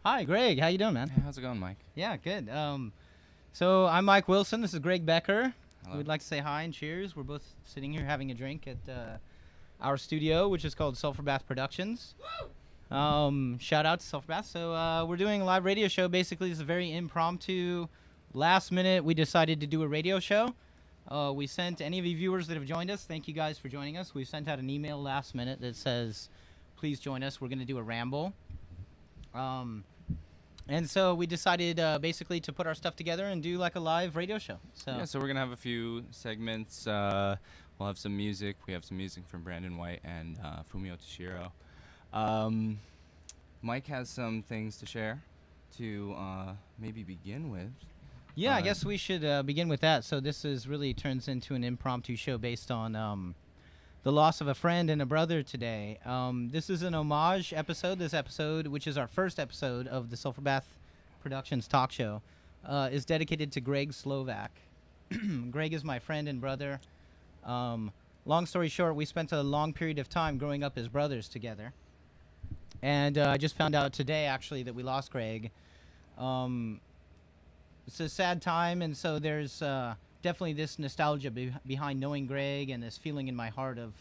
Hi, Greg. How you doing, man? Hey, how's it going, Mike? Yeah, good. So I'm Mike Wilson. This is Greg Becker. Hello. We'd like to say hi and cheers. We're both sitting here having a drink at our studio, which is called Sulphurbath Productions. Shout out to Sulphurbath. So we're doing a live radio show. Basically, it's a very impromptu. Last minute, we decided to do a radio show. We sent any of you viewers that have joined us. Thank you guys for joining us. We sent out an email last minute that says, "Please join us. We're going to do a ramble." And so we decided basically to put our stuff together and do like a live radio show. So we're gonna have a few segments. We'll have some music. We have some music from Brandon White and Fumio Tashiro. Mike has some things to share to maybe begin with. Yeah, I guess we should begin with that. So this is really turns into an impromptu show based on the loss of a friend and a brother today. This is an homage episode. This episode, which is our first episode of the Sulphurbath Productions talk show, is dedicated to Greg Slovak. Greg is my friend and brother. Long story short, we spent a long period of time growing up as brothers together. And I just found out today, actually, that we lost Greg. It's a sad time, and so there's definitely this nostalgia behind knowing Greg and this feeling in my heart of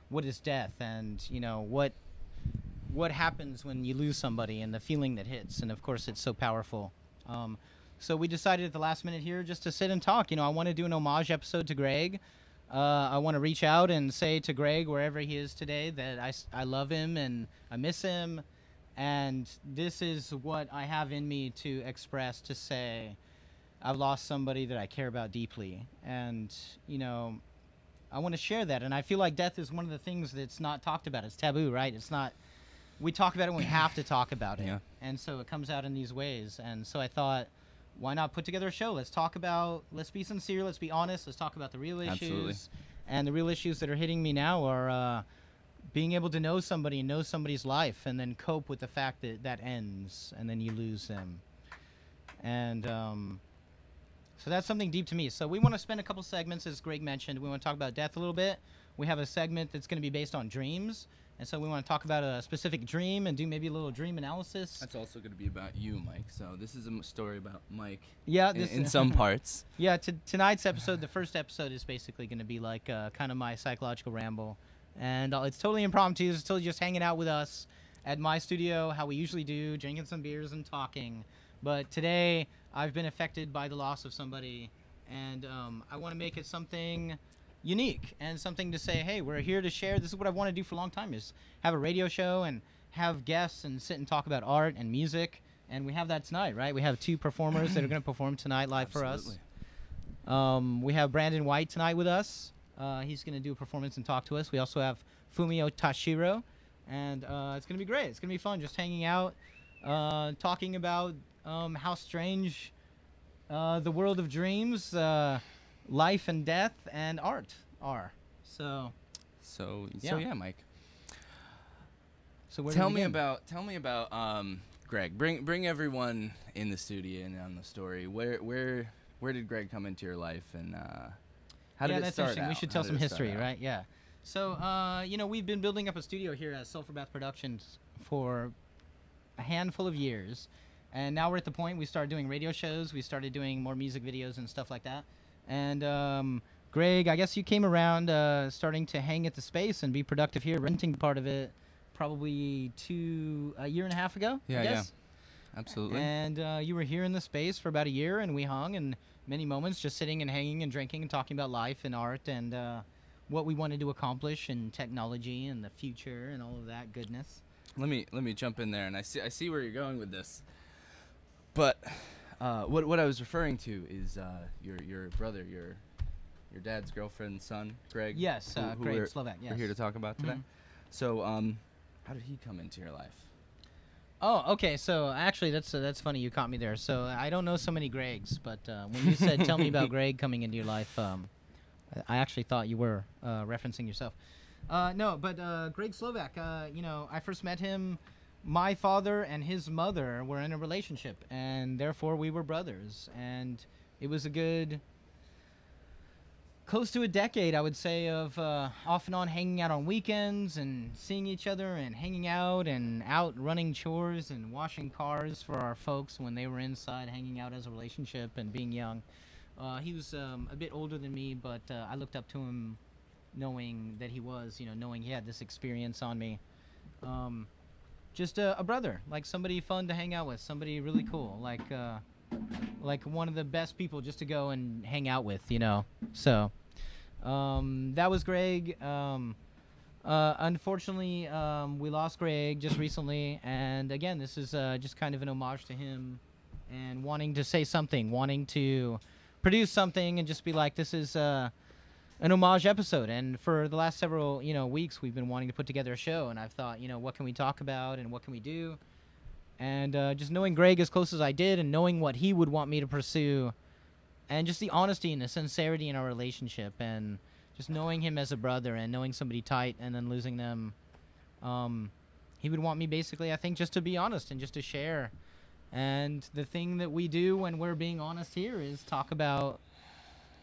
what is death and, you know, what happens when you lose somebody and the feeling that hits. And, of course, it's so powerful. So we decided at the last minute here just to sit and talk. You know, I want to do an homage episode to Greg. I want to reach out and say to Greg, wherever he is today, that I love him and I miss him. And this is what I have in me to express, to say, I've lost somebody that I care about deeply. And, you know, I want to share that. And I feel like death is one of the things that's not talked about. It's taboo, right? It's not, we talk about it when we have to talk about it. Yeah. And so it comes out in these ways. And so I thought, why not put together a show? Let's talk about, let's be sincere, let's be honest, let's talk about the real issues. Absolutely. And the real issues that are hitting me now are being able to know somebody and know somebody's life and then cope with the fact that that ends and then you lose them. And so that's something deep to me. So we want to spend a couple segments, as Greg mentioned. We want to talk about death a little bit. We have a segment that's going to be based on dreams. And so we want to talk about a specific dream and do maybe a little dream analysis. That's also going to be about you, Mike. So this is a story about Mike. Yeah, in some parts. Yeah, tonight's episode, the first episode, is basically going to be like kind of my psychological ramble. And it's totally impromptu. It's totally just hanging out with us at my studio, how we usually do, drinking some beers and talking. But today, I've been affected by the loss of somebody, and I want to make it something unique and something to say, hey, we're here to share. This is what I want to do for a long time, is have a radio show and have guests and sit and talk about art and music. And we have that tonight, right? We have two performers that are going to perform tonight live for us. We have Brandon White tonight with us. He's going to do a performance and talk to us. We also have Fumio Tashiro, and it's going to be great. It's going to be fun just hanging out, talking about how strange the world of dreams, life and death, and art are. So yeah, Mike. So tell me about Greg. Bring everyone in the studio and on the story. Where did Greg come into your life, and how did it start out? We should tell some history, right? Yeah. So, you know, we've been building up a studio here at Sulphurbath Productions for a handful of years. And now we're at the point we started doing radio shows. We started doing more music videos and stuff like that. And, Greg, I guess you came around starting to hang at the space and be productive here, renting part of it probably a year and a half ago, I guess. Yeah, absolutely. And you were here in the space for about a year, and we hung and many moments just sitting and hanging and drinking and talking about life and art and what we wanted to accomplish and technology and the future and all of that goodness. Let me jump in there, and I see where you're going with this. But what I was referring to is your brother, your dad's girlfriend's son, Greg. Yes, Greg Slovak. Yes. We're here to talk about today. So how did he come into your life? Oh, okay. So actually, that's funny. You caught me there. So I don't know so many Gregs, but when you said "tell me about Greg coming into your life," I actually thought you were referencing yourself. No, but Greg Slovak. You know, I first met him. My father and his mother were in a relationship, and therefore we were brothers. And it was a good close to a decade, I would say, of off and on hanging out on weekends and seeing each other and hanging out and out running chores and washing cars for our folks when they were inside hanging out as a relationship and being young. He was a bit older than me, but I looked up to him knowing that he was, knowing he had this experience on me. Just a brother, like somebody fun to hang out with, somebody really cool, like one of the best people just to go and hang out with, So, that was Greg. Unfortunately, we lost Greg just recently, and again, this is just kind of an homage to him and wanting to say something, wanting to produce something and just be like, this is an homage episode. And for the last several weeks we've been wanting to put together a show, and I've thought, what can we talk about and what can we do, and just knowing Greg as close as I did and knowing what he would want me to pursue, and just the honesty and the sincerity in our relationship, and just knowing him as a brother and knowing somebody tight and then losing them, he would want me basically, I think, just to be honest and just to share. And the thing that we do when we're being honest here is talk about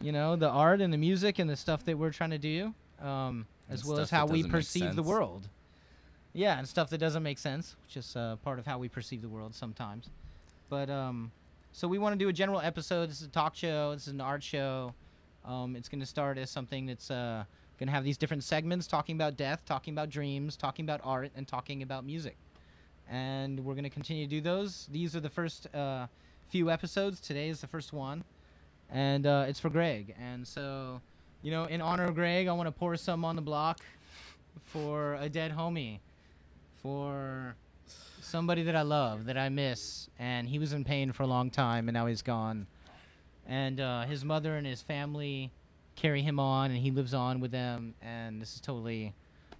the art and the music and the stuff that we're trying to do, as well as how we perceive the world. Yeah, and stuff that doesn't make sense, which is part of how we perceive the world sometimes. But so we want to do a general episode. This is a talk show. This is an art show. It's going to start as something that's going to have these different segments, talking about death, talking about dreams, talking about art, and talking about music. And we're going to continue to do those. These are the first few episodes. Today is the first one. And it's for Greg. And so, in honor of Greg, I want to pour some on the block for a dead homie, for somebody that I love, that I miss. And he was in pain for a long time, and now he's gone. And his mother and his family carry him on, and he lives on with them. And this is totally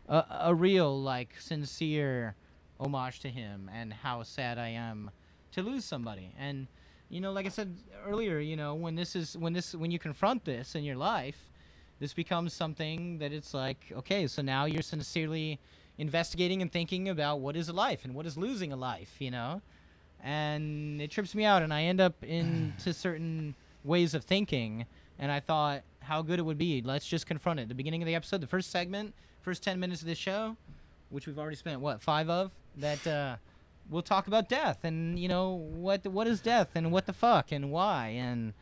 a real, sincere homage to him and how sad I am to lose somebody. And like I said earlier, when you confront this in your life, this becomes something that it's like, okay, so now you're sincerely investigating and thinking about what is a life and what is losing a life, and it trips me out, and I end up into certain ways of thinking, and I thought how good it would be. Let's just confront it. The beginning of the episode, the first segment, first 10 minutes of this show, which we've already spent, 5 of, that we'll talk about death and, what is death and what the fuck and why. And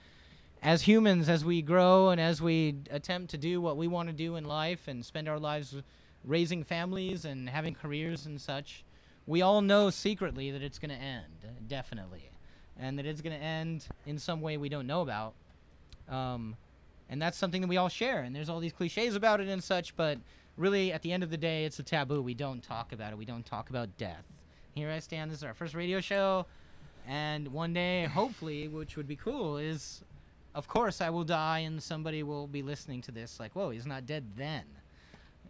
as humans, as we grow and as we attempt to do what we want to do in life and spend our lives raising families and having careers and such, we all know secretly that it's going to end, definitely. And that it's going to end in some way we don't know about. And that's something that we all share. And there's all these cliches about it and such, but really, at the end of the day, it's a taboo. We don't talk about it. We don't talk about death. Here I stand. This is our first radio show. And one day, hopefully, which would be cool, is, of course, I will die and somebody will be listening to this like, whoa, he's not dead then.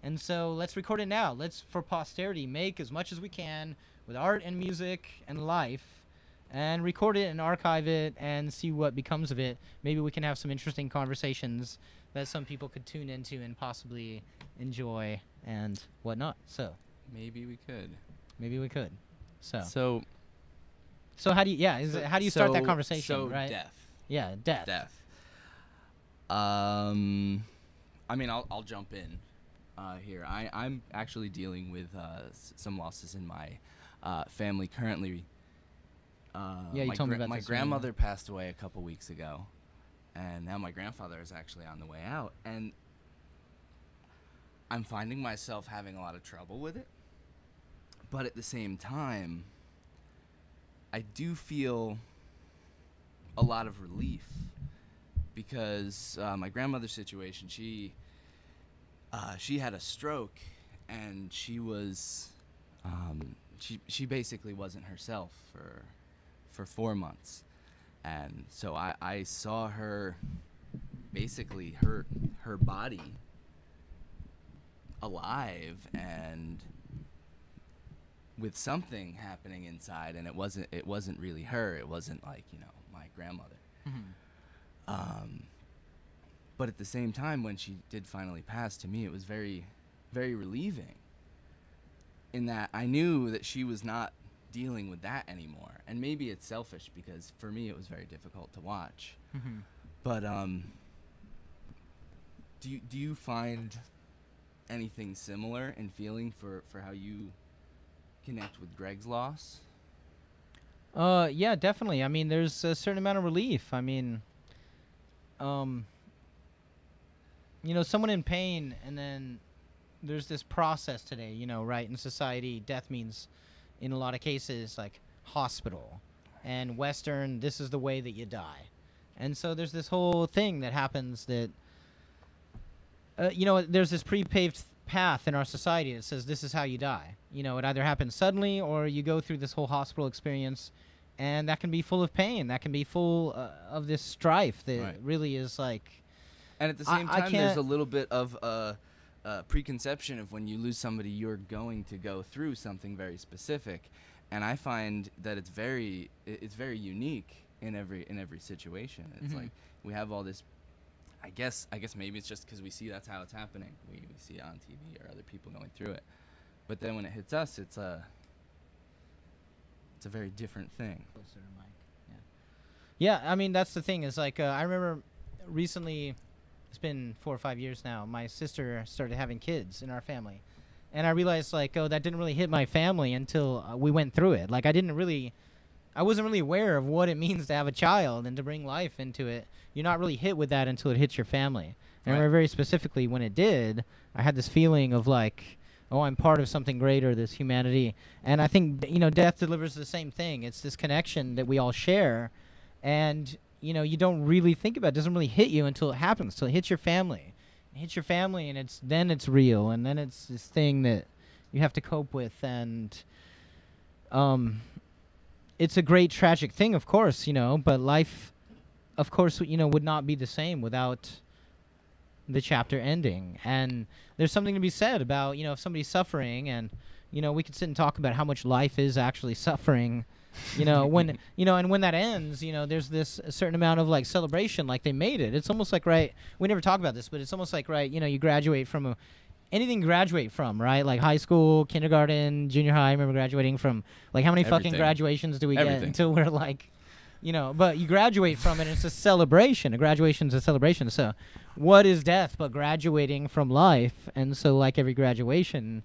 And so let's record it now. Let's, for posterity, make as much as we can with art and music and life, and record it and archive it and see what becomes of it. Maybe we can have some interesting conversations that some people could tune into and possibly enjoy and whatnot. So maybe we could. So how do you how do you start that conversation? Right? Death. Yeah, death. I mean, I'll jump in here. I'm actually dealing with some losses in my family currently. You told me about my this. grandmother passed away a couple weeks ago, and now my grandfather is actually on the way out, and I'm finding myself having a lot of trouble with it. But at the same time, I do feel a lot of relief because my grandmother's situation, she had a stroke, and she was she basically wasn't herself for 4 months. And so I saw her, basically her body alive and with something happening inside, and it wasn't really her. It wasn't like, my grandmother. Mm-hmm. But at the same time, when she did finally pass, to me it was very, very relieving, in that I knew that she was not dealing with that anymore. And maybe it's selfish, because for me it was very difficult to watch. Mm-hmm. But do you find anything similar in feeling for how you connect with Greg's loss? Yeah, definitely. I mean, there's a certain amount of relief. I mean, someone in pain, and then there's this process today, right? In society, death means, in a lot of cases, like hospital. And Western, this is the way that you die. And so there's this whole thing that happens that, there's this pre-paved path in our society that says this is how you die. It either happens suddenly or you go through this whole hospital experience, and that can be full of pain. That can be full of this strife that really is like... And at the same time, there's a little bit of a preconception of when you lose somebody, you're going to go through something very specific. And I find that it's very unique in every situation. It's like we have all this. I guess maybe it's just because we see that's how it's happening. We see it on TV or other people going through it. But then when it hits us, it's a very different thing. Closer to Mike. Yeah, I mean, that's the thing is like I remember recently, it's been 4 or 5 years now, my sister started having kids in our family. And I realized like, oh, that didn't really hit my family until we went through it. Like I wasn't really aware of what it means to have a child and to bring life into it. You're not really hit with that until it hits your family. And I remember very specifically when it did, I had this feeling of like, oh, I'm part of something greater, this humanity. And I think, death delivers the same thing. It's this connection that we all share. And, you don't really think about it. It doesn't really hit you until it happens, until it hits your family. It hits your family, and then it's real. And then it's this thing that you have to cope with. And it's a great tragic thing, of course, but life, of course, would not be the same without the chapter ending. And there's something to be said about, if somebody's suffering, and, we could sit and talk about how much life is actually suffering, when, and when that ends, there's this a certain amount of like celebration, like they made it. It's almost like, right, we never talk about this, but it's almost like, right, you graduate from anything you graduate from, right? Like high school, kindergarten, junior high. I remember graduating from, like, how many fucking graduations do we get until we're like, but you graduate from it, and it's a celebration. A graduation's a celebration. So what is death but graduating from life? And so like every graduation,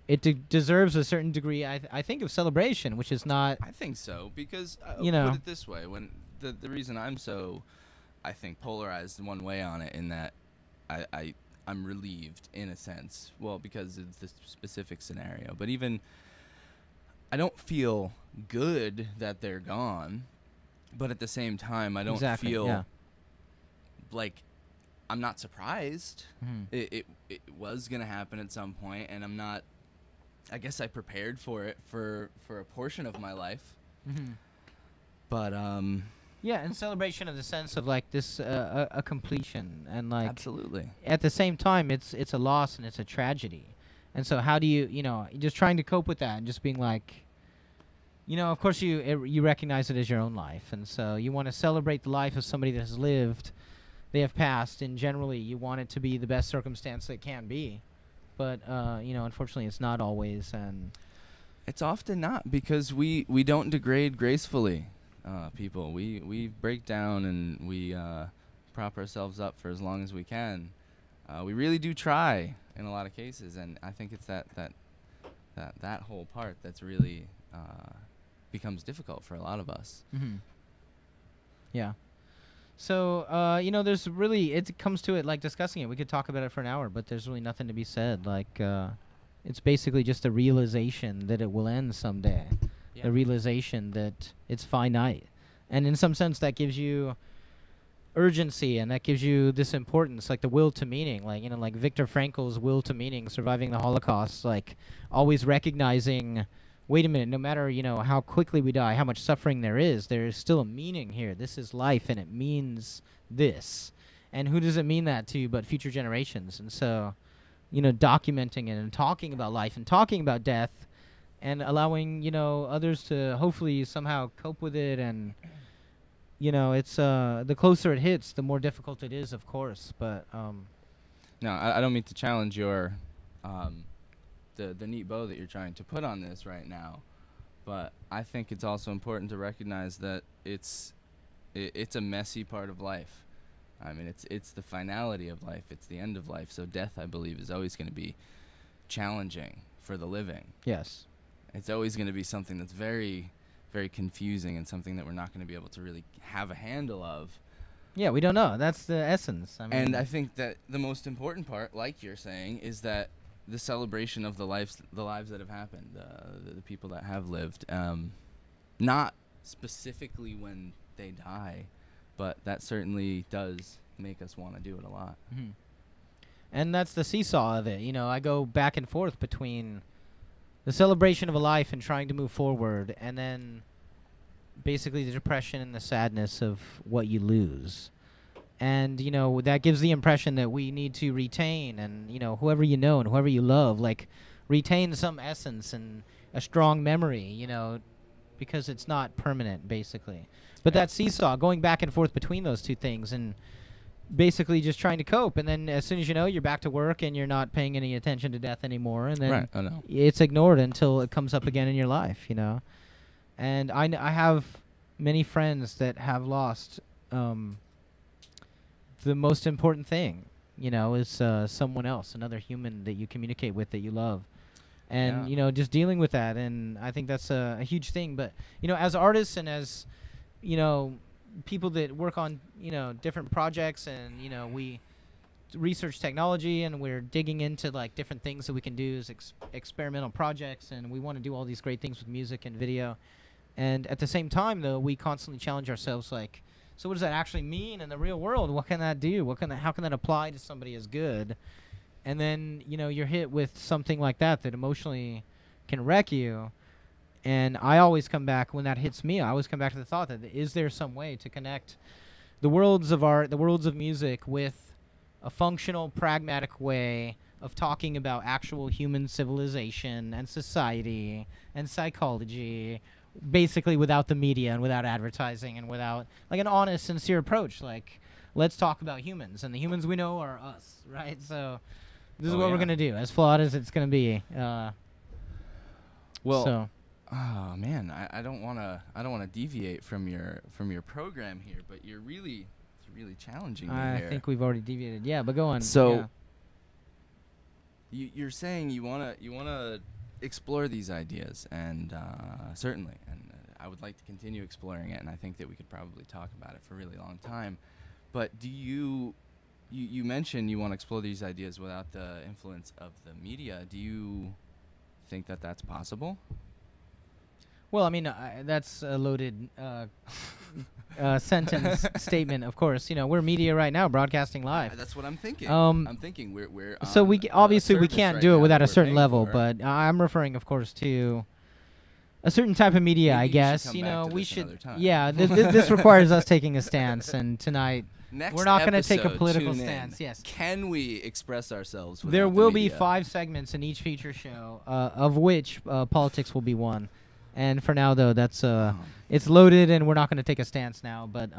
it deserves a certain degree, I think, of celebration, which is not... I think so, because, put it this way, when the reason I'm so, I think, polarized one way on it, in that I'm relieved, in a sense, well, because of the specific scenario, but even, I don't feel good that they're gone, but at the same time, I don't feel like I'm not surprised. It was going to happen at some point, and I'm not... I guess I prepared for it for a portion of my life. But yeah, and celebration of the sense of like this a completion, and like absolutely at the same time it's a loss and it's a tragedy. And so how do you just trying to cope with that and just being like, of course you recognize it as your own life, and so you want to celebrate the life of somebody that has lived, they have passed, and generally you want it to be the best circumstance that it can be. But, unfortunately, it's not always, and... It's often not, because we don't degrade gracefully, people. We break down, and we prop ourselves up for as long as we can. We really do try, in a lot of cases, and I think it's that whole part that's really becomes difficult for a lot of us. Yeah. So, there's really, it comes to it, like, discussing it. We could talk about it for an hour, but there's really nothing to be said. Like, it's basically just a realization that it will end someday. The realization that it's finite. And in some sense, that gives you urgency, and that gives you this importance, like the will to meaning. Like, like Viktor Frankl's will to meaning, surviving the Holocaust, like, always recognizing... Wait a minute, no matter, how quickly we die, how much suffering there is still a meaning here. This is life, and it means this. And who does it mean that to but future generations? And so, documenting it and talking about life and talking about death and allowing, others to hopefully somehow cope with it. And, it's the closer it hits, the more difficult it is, of course. But, No, I don't mean to challenge your... the neat bow that you're trying to put on this right now, but I think it's also important to recognize that it's a messy part of life. I mean, it's the finality of life. It's the end of life. So death, I believe, is always going to be challenging for the living. Yes. It's always going to be something that's very, very confusing and something that we're not going to be able to really have a handle of. Yeah, we don't know. That's the essence. I mean, And I think that the most important part, like you're saying, is that the celebration of the lives that have happened, the people that have lived, not specifically when they die, but that certainly does make us want to do it a lot. Mm-hmm. And that's the seesaw of it. You know, I go back and forth between the celebration of a life and trying to move forward, and then basically the depression and the sadness of what you lose. And, you know, that gives the impression that we need to retain, and, you know, whoever you know and whoever you love, like, retain some essence and a strong memory, you know, because it's not permanent, basically. But that seesaw, going back and forth between those two things, and basically just trying to cope. And then as soon as you know, you're back to work and you're not paying any attention to death anymore. And then Right. Oh, no. it's ignored until it comes up again in your life, you know. And I have many friends that have lost the most important thing, you know, is someone else, another human that you communicate with, that you love. And, Yeah. you know, just dealing with that. And I think that's a huge thing. But, you know, as artists and as, you know, people that work on, you know, different projects, and, you know, we research technology, and we're digging into, like, different things that we can do as experimental projects, and we want to do all these great things with music and video. And at the same time, though, we constantly challenge ourselves, like, so what does that actually mean in the real world? What can that do? How can that apply to somebody as good? And then, you know, you're hit with something like that emotionally can wreck you. And I always come back, when that hits me, I always come back to the thought that, is there some way to connect the worlds of art, the worlds of music, with a functional, pragmatic way of talking about actual human civilization and society and psychology, basically without the media and without advertising and without, like, an honest, sincere approach. Like, let's talk about humans, and the humans we know are us, right? So this is what we're gonna do, as flawed as it's gonna be. Well, so. Oh man, I don't wanna deviate from your program here, but you're really challenging me I here. think we've already deviated. Yeah, but go on. So you're saying you wanna explore these ideas, and certainly, and I would like to continue exploring it, and I think that we could probably talk about it for a really long time. But do you mentioned you want to explore these ideas without the influence of the media? Do you think that that's possible? Well, I mean, that's a loaded sentence statement, of course. You know, we're media right now, broadcasting live. That's what I'm thinking. I'm thinking we're so on obviously we service can't right do it now without that a we're certain paying level, for. but I'm referring, of course, to a certain type of media, Maybe I we should guess. come You back know, to we this should. another time. Yeah, this requires us taking a stance, and tonight Next we're not going to take a episode, political tune in. stance. Yes. Can we express ourselves without There the will be media? 5 segments in each feature show, of which politics will be one. And for now, though, that's it's loaded, and we're not going to take a stance now. But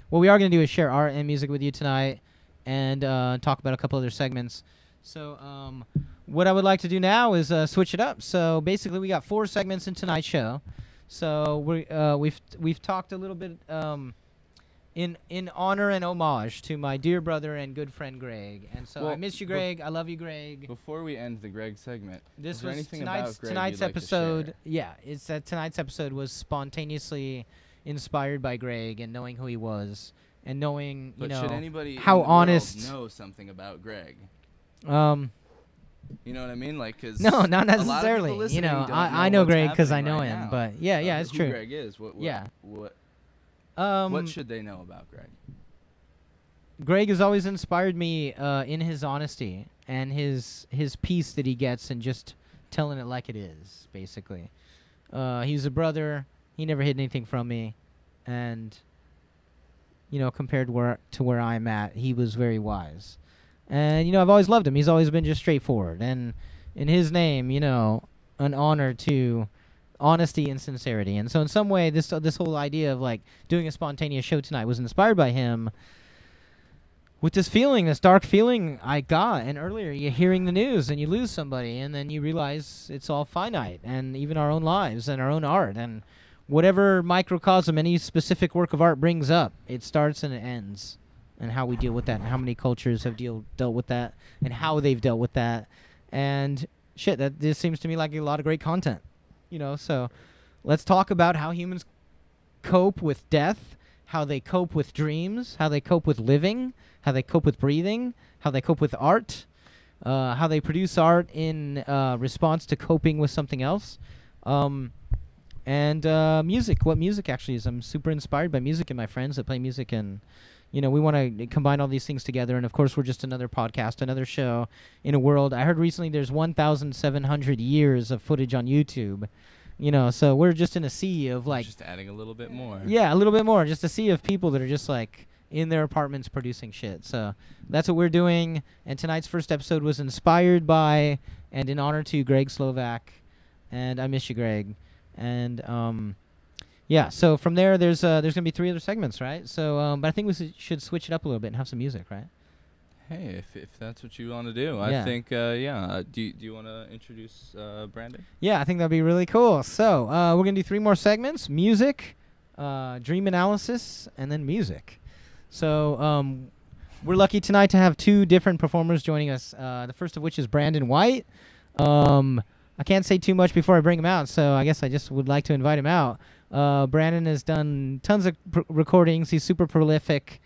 what we are going to do is share art and music with you tonight, and talk about a couple other segments. So what I would like to do now is switch it up. So basically, we got 4 segments in tonight's show. So we've talked a little bit in honor and homage to my dear brother and good friend Greg. And so I miss you, Greg. I love you, Greg. Before we end the Greg segment, This is there was anything about Greg tonight's you'd like to episode. share? Yeah, it's that tonight's episode was spontaneously inspired by Greg and knowing who he was and knowing, But you should know, anybody how in the honest. world know something about Greg? You know what I mean? Like, cause no, not a lot of people necessarily. You listening know, don't I know what's Greg because I happening know right him. now. But yeah, it's who true. Greg is. What Yeah. What should they know about Greg? Greg has always inspired me in his honesty and his peace that he gets, and just telling it like it is, basically. He's a brother. He never hid anything from me. And, you know, compared to where I'm at, he was very wise. And, you know, I've always loved him. He's always been just straightforward. And in his name, you know, an honor to honesty and sincerity. And so in some way, this whole idea of, like, doing a spontaneous show tonight was inspired by him, with this feeling, this dark feeling I got. And earlier, you're hearing the news and you lose somebody, and then you realize it's all finite, and even our own lives and our own art. And whatever microcosm any specific work of art brings up, it starts and it ends. and how we deal with that, and how many cultures have dealt with that, and how they've dealt with that. And shit, that this seems to me like a lot of great content. So let's talk about how humans cope with death, how they cope with dreams, how they cope with living, how they cope with breathing, how they cope with art, how they produce art in response to coping with something else, and music. What music actually is. I'm super inspired by music and my friends that play music, and we want to combine all these things together. And of course, we're just another podcast, another show in a world. I heard recently there's 1,700 years of footage on YouTube. So we're just in a sea of like just adding a little bit more. Yeah, a little bit more. Just a sea of people that are just like in their apartments producing shit. So that's what we're doing. And tonight's first episode was inspired by and in honor to Greg Slovak. And I miss you, Greg. And yeah. So from there's gonna be 3 other segments, right? So but I think we should switch it up a little bit and have some music, right? Hey, if that's what you want to do, Yeah. I think yeah. Do you want to introduce Brandon? Yeah, I think that'd be really cool. So we're gonna do 3 more segments: music, dream analysis, and then music. So we're lucky tonight to have 2 different performers joining us. The first of which is Brandon White. I can't say too much before I bring him out, so I guess I just would like to invite him out. Brandon has done tons of recordings. He's super prolific.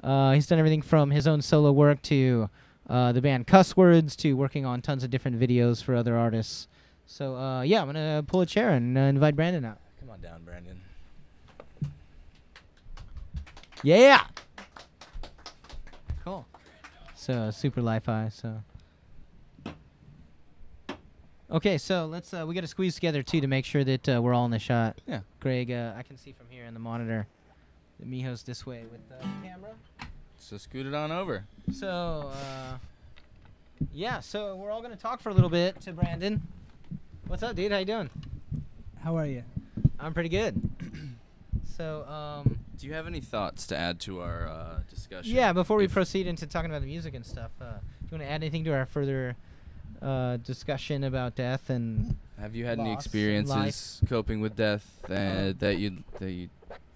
He's done everything from his own solo work to the band Cuss Words to working on tons of different videos for other artists. So yeah, I'm gonna pull a chair and invite Brandon out. Come on down, Brandon. Yeah. Cool. So super li-fi. So. Okay, so let's we got to squeeze together too to make sure that we're all in the shot. Yeah. Greg, I can see from here in the monitor that Miho's this way with the camera. So scoot it on over. So yeah, so we're all gonna talk for a little bit to Brandon. What's up, dude? How you doing? How are you? I'm pretty good. So Do you have any thoughts to add to our discussion? yeah, before we proceed into talking about the music and stuff, do you want to add anything to our further discussion about death and have you had loss any in experiences coping with death that you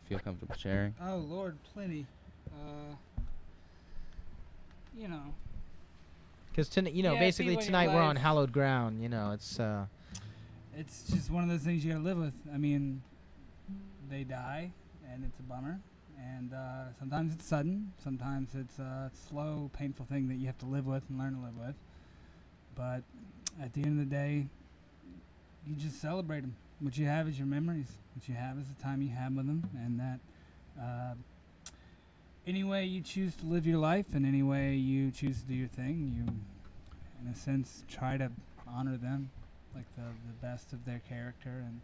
feel comfortable sharing? Oh Lord, plenty. You know. Because Yeah, basically people in tonight your we're on life- hallowed ground. It's It's just one of those things you gotta live with. I mean, they die, and it's a bummer. And sometimes it's sudden. Sometimes it's a slow, painful thing that you have to live with and learn to live with. But at the end of the day, you just celebrate them. What you have is your memories. What you have is the time you have with them. And that any way you choose to live your life and any way you choose to do your thing, you, in a sense, try to honor them like the best of their character. And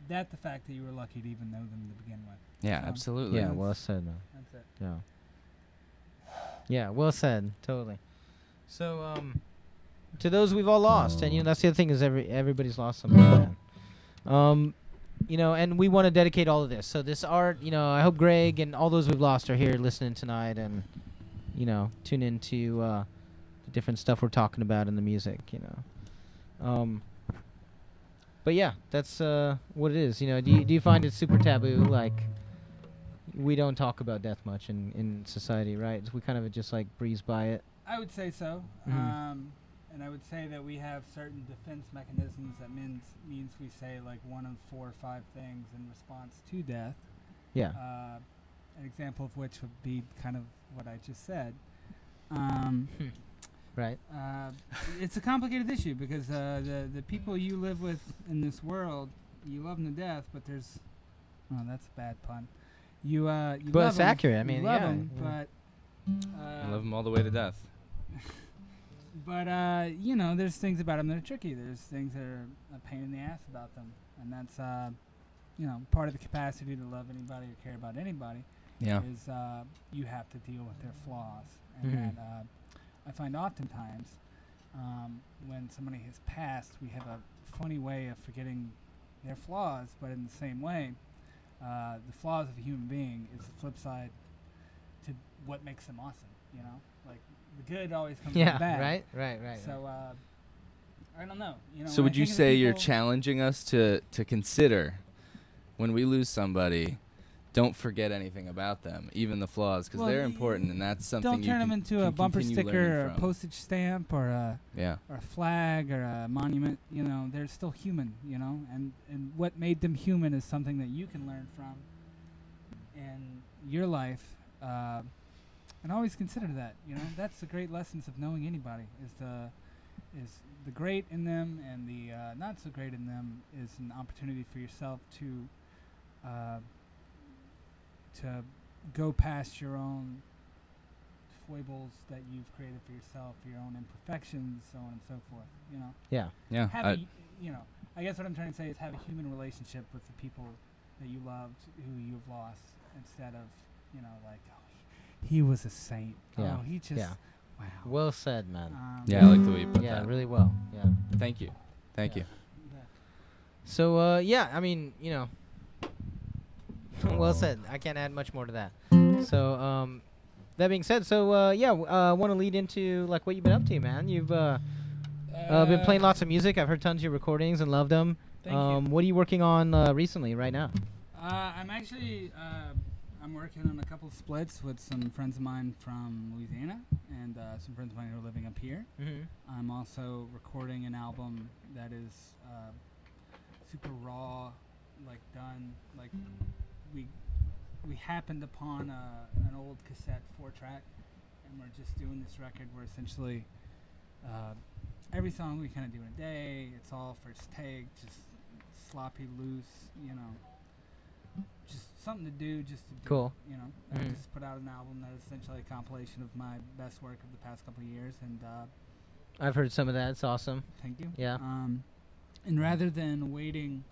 the fact that you were lucky to even know them to begin with. Yeah, So, absolutely. yeah, well said. Though. That's it. Yeah. Yeah, well said. Totally. So, to those we've all lost, and that's the other thing is everybody's lost something. Man. And we want to dedicate all of this. So this art, I hope Greg and all those we've lost are here listening tonight, and tune into the different stuff we're talking about in the music. But yeah, that's what it is. Do you find it super taboo? Like, we don't talk about death much in society, right? We kind of just like breeze by it. I would say so. Mhm. And I would say that we have certain defense mechanisms that means we say like 1 of 4 or 5 things in response to death. Yeah. An example of which would be kind of what I just said. Right. It's a complicated issue because the people you live with in this world, you love them to death, but there's... Oh, that's a bad pun. You But love it's 'em, accurate. I you mean, love yeah. 'em, Yeah. but... I love them all the way to death. But, there's things about them that are tricky. There's things that are a pain in the ass about them. And that's, part of the capacity to love anybody or care about anybody Yeah. is you have to deal with their flaws. And Mhm. that I find oftentimes when somebody has passed, we have a funny way of forgetting their flaws, but in the same way, the flaws of a human being is the flip side to what makes them awesome, Like, the good always comes from the Yeah. bad. Right. So, I don't know. So when would I you think of say you're people- challenging us to consider when we lose somebody don't forget anything about them, even the flaws, because they're important, and that's something don't turn them into a bumper sticker or a postage stamp or a flag or a monument. You know, they're still human, you know, and what made them human is something that you can learn from in your life, and always consider that, you know. That's the great lessons of knowing anybody, is the great in them, and the not so great in them is an opportunity for yourself to go past your own foibles that you've created for yourself, your own imperfections, so on and so forth, you know. Yeah. You know, I guess what I'm trying to say is have a human relationship with the people that you loved, who you've lost, instead of, you know, like, oh, he was a saint. Yeah. Oh, he just, wow. Well said, man. I like the way you put that. Yeah, really well. Yeah. Thank you. Thank you. So, I mean, you know, well said. I can't add much more to that. So, that being said, so, I want to lead into, like, what you've been up to, man. You've been playing lots of music. I've heard tons of your recordings and loved them. Thank you. What are you working on recently, right now? I'm actually, I'm working on a couple splits with some friends of mine from Louisiana and some friends of mine who are living up here. Mm-hmm. I'm also recording an album that is super raw, like done, like we happened upon an old cassette 4-track, and we're just doing this record where essentially every song we kind of do in a day. It's all first take, just sloppy, loose, you know, just something to do, just to do. Cool. You know, I just put out an album that is essentially a compilation of my best work of the past couple of years, and I've heard some of that. It's awesome. thank you. Yeah. And rather than waiting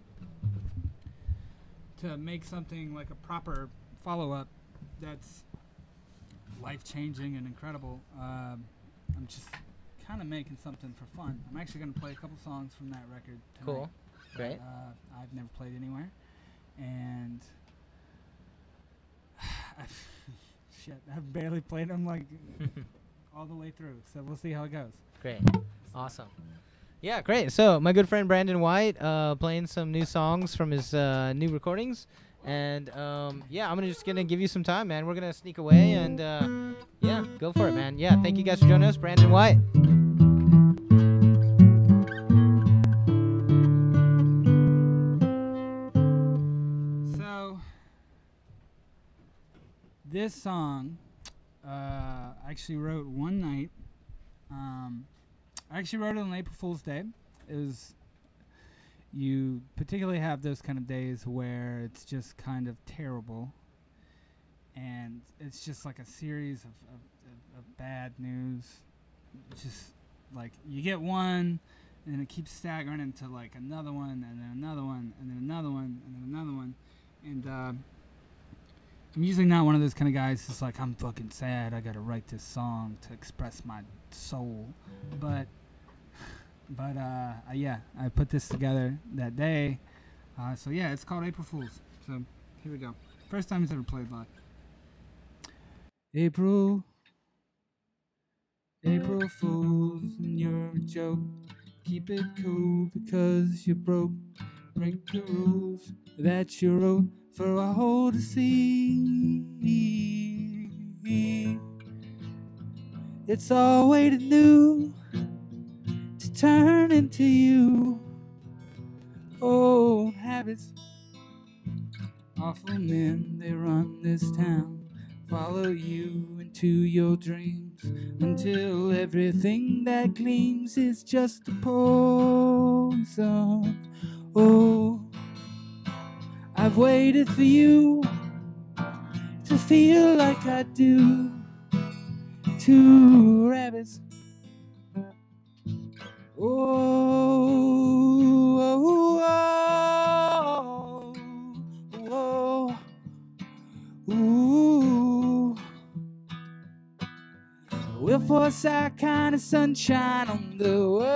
to make something like a proper follow-up that's life-changing and incredible, I'm just kind of making something for fun. I'm actually going to play a couple songs from that record tonight. Cool. Great. I've never played anywhere, and I've barely played them like all the way through. So we'll see how it goes. Great. Awesome. Yeah, great. So my good friend Brandon White playing some new songs from his new recordings, and I'm just gonna give you some time, man. We're gonna sneak away and go for it, man. Yeah, thank you guys for joining us, Brandon White. So this song I actually wrote one night. I actually wrote it on April Fool's Day. It was, you particularly have those kind of days where it's just kind of terrible, and it's just like a series of bad news. Just like you get one, and then it keeps staggering into like another one, and then another one, and then another one, and then another one. And I'm usually not one of those kind of guys that's like, I'm fucking sad, I gotta write this song to express my soul. But I put this together that day. So yeah, it's called April Fools. So here we go. First time it's ever played live. April Fools, and you're a joke. Keep it cool because you're broke. Break the rules that you wrote for all to see. It's all waiting new to turn into you. Old habits, awful men, they run this town. Follow you into your dreams until everything that gleams is just a poison. Oh, I've waited for you to feel like I do. Two rabbits. Oh, oh, oh, oh, ooh. We'll force our kind of sunshine on the world.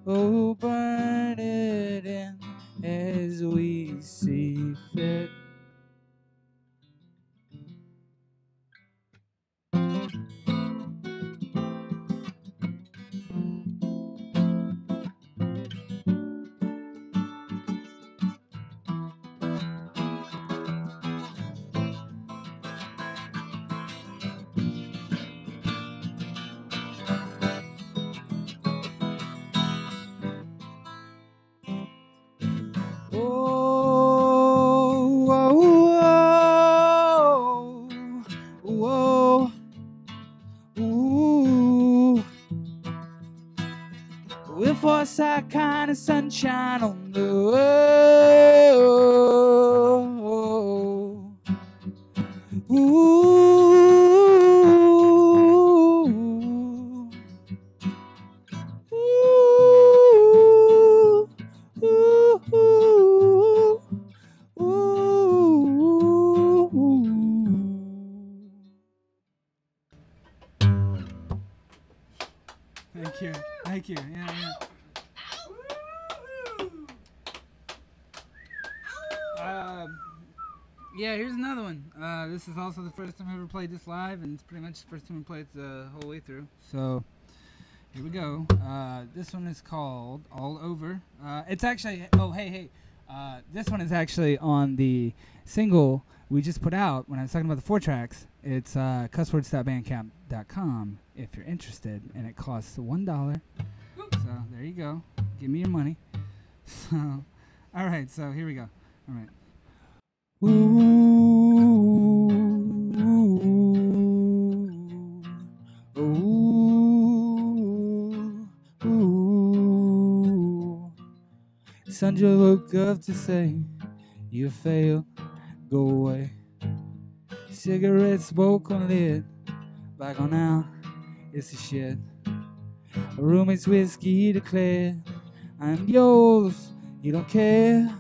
Oh, burn it in as we see fit. with foresight, kind of sunshine on the world. Ooh. Ooh. Ooh. Ooh. Thank you. Thank you. Yeah. Yeah, here's another one. This is also the first time I ever played this live, and it's pretty much the first time I played it the whole way through. So, here we go. This one is called All Over. It's actually, this one is actually on the single we just put out when I was talking about the 4 tracks. It's cusswords.bandcamp.com if you're interested, and it costs $1. So, there you go. Give me your money. So, all right, so here we go. All right. Ooh, ooh, ooh, ooh. Sandra woke up to say, you failed, go away. Cigarette smoke on lid, back on out, it's a shit. A roommate's whiskey declared, I'm yours, you don't care.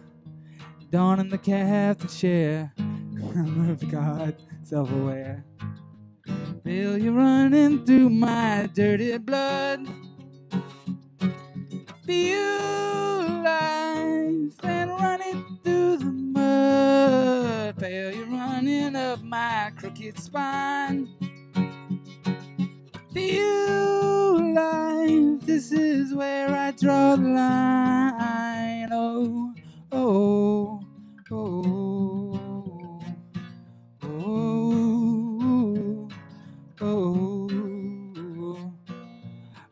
Dawn in the captain chair, of God, self-aware. Feel you running through my dirty blood. Feel life and running through the mud. Feel you running up my crooked spine. Feel life, this is where I draw the line. Oh, oh. Oh, oh, oh, oh.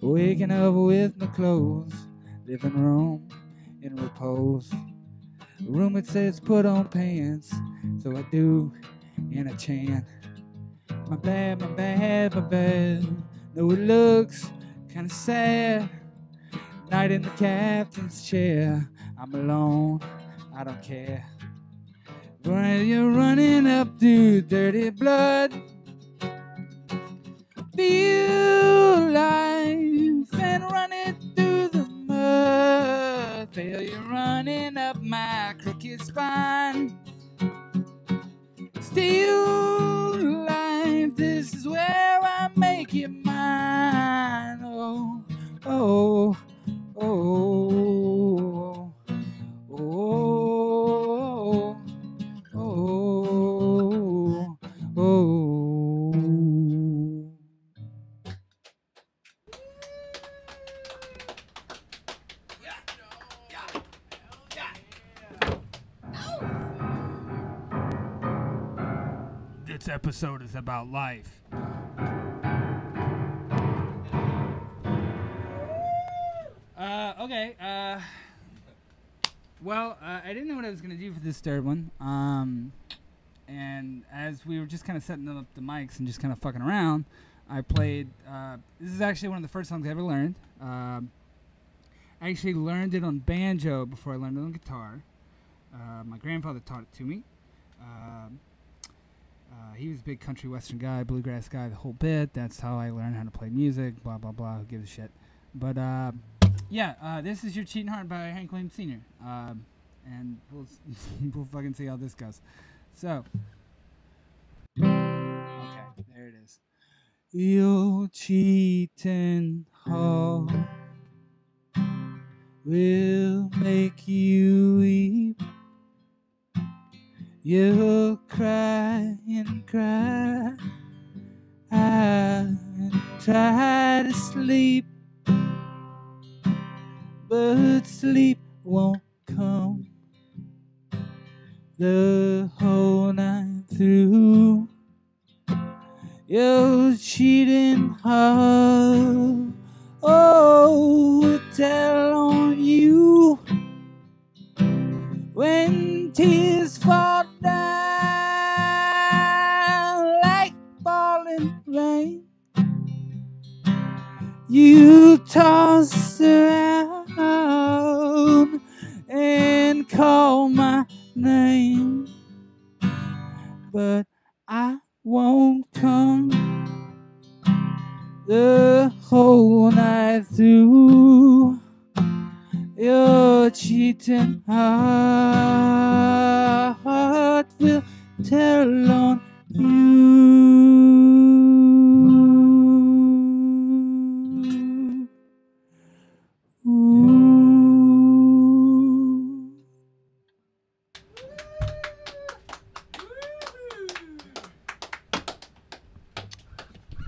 Waking up with my clothes, living room in repose. Roommate says put on pants, so I do in a chant. My bad, my bad, my bad. No, it looks kinda sad. Night in the captain's chair, I'm alone, I don't care. While you're running up through dirty blood, feel life and run it through the mud. Feel you running up my crooked spine. Still life, this is where I make you mine. Oh, oh, oh, oh, oh. Oh, oh. This episode is about life. Okay. Well, I didn't know what I was going to do for this third one. And as we were just kind of setting up the mics and just kind of fucking around, I played, this is actually one of the first songs I ever learned. I actually learned it on banjo before I learned it on guitar. My grandfather taught it to me. He was a big country western guy, bluegrass guy, the whole bit. That's how I learned how to play music, blah, blah, blah, who gives a shit. But, this is Your Cheating Heart by Hank Williams Sr. And we'll fucking see how this goes. So, okay, there it is. Your cheating heart will make you weep. You'll cry and cry and try to sleep, but sleep won't come the whole night through. Your cheating heart, will tell on you when tears fall down like falling rain. You toss around the whole night through. Your cheating heart will tell on you. Ooh.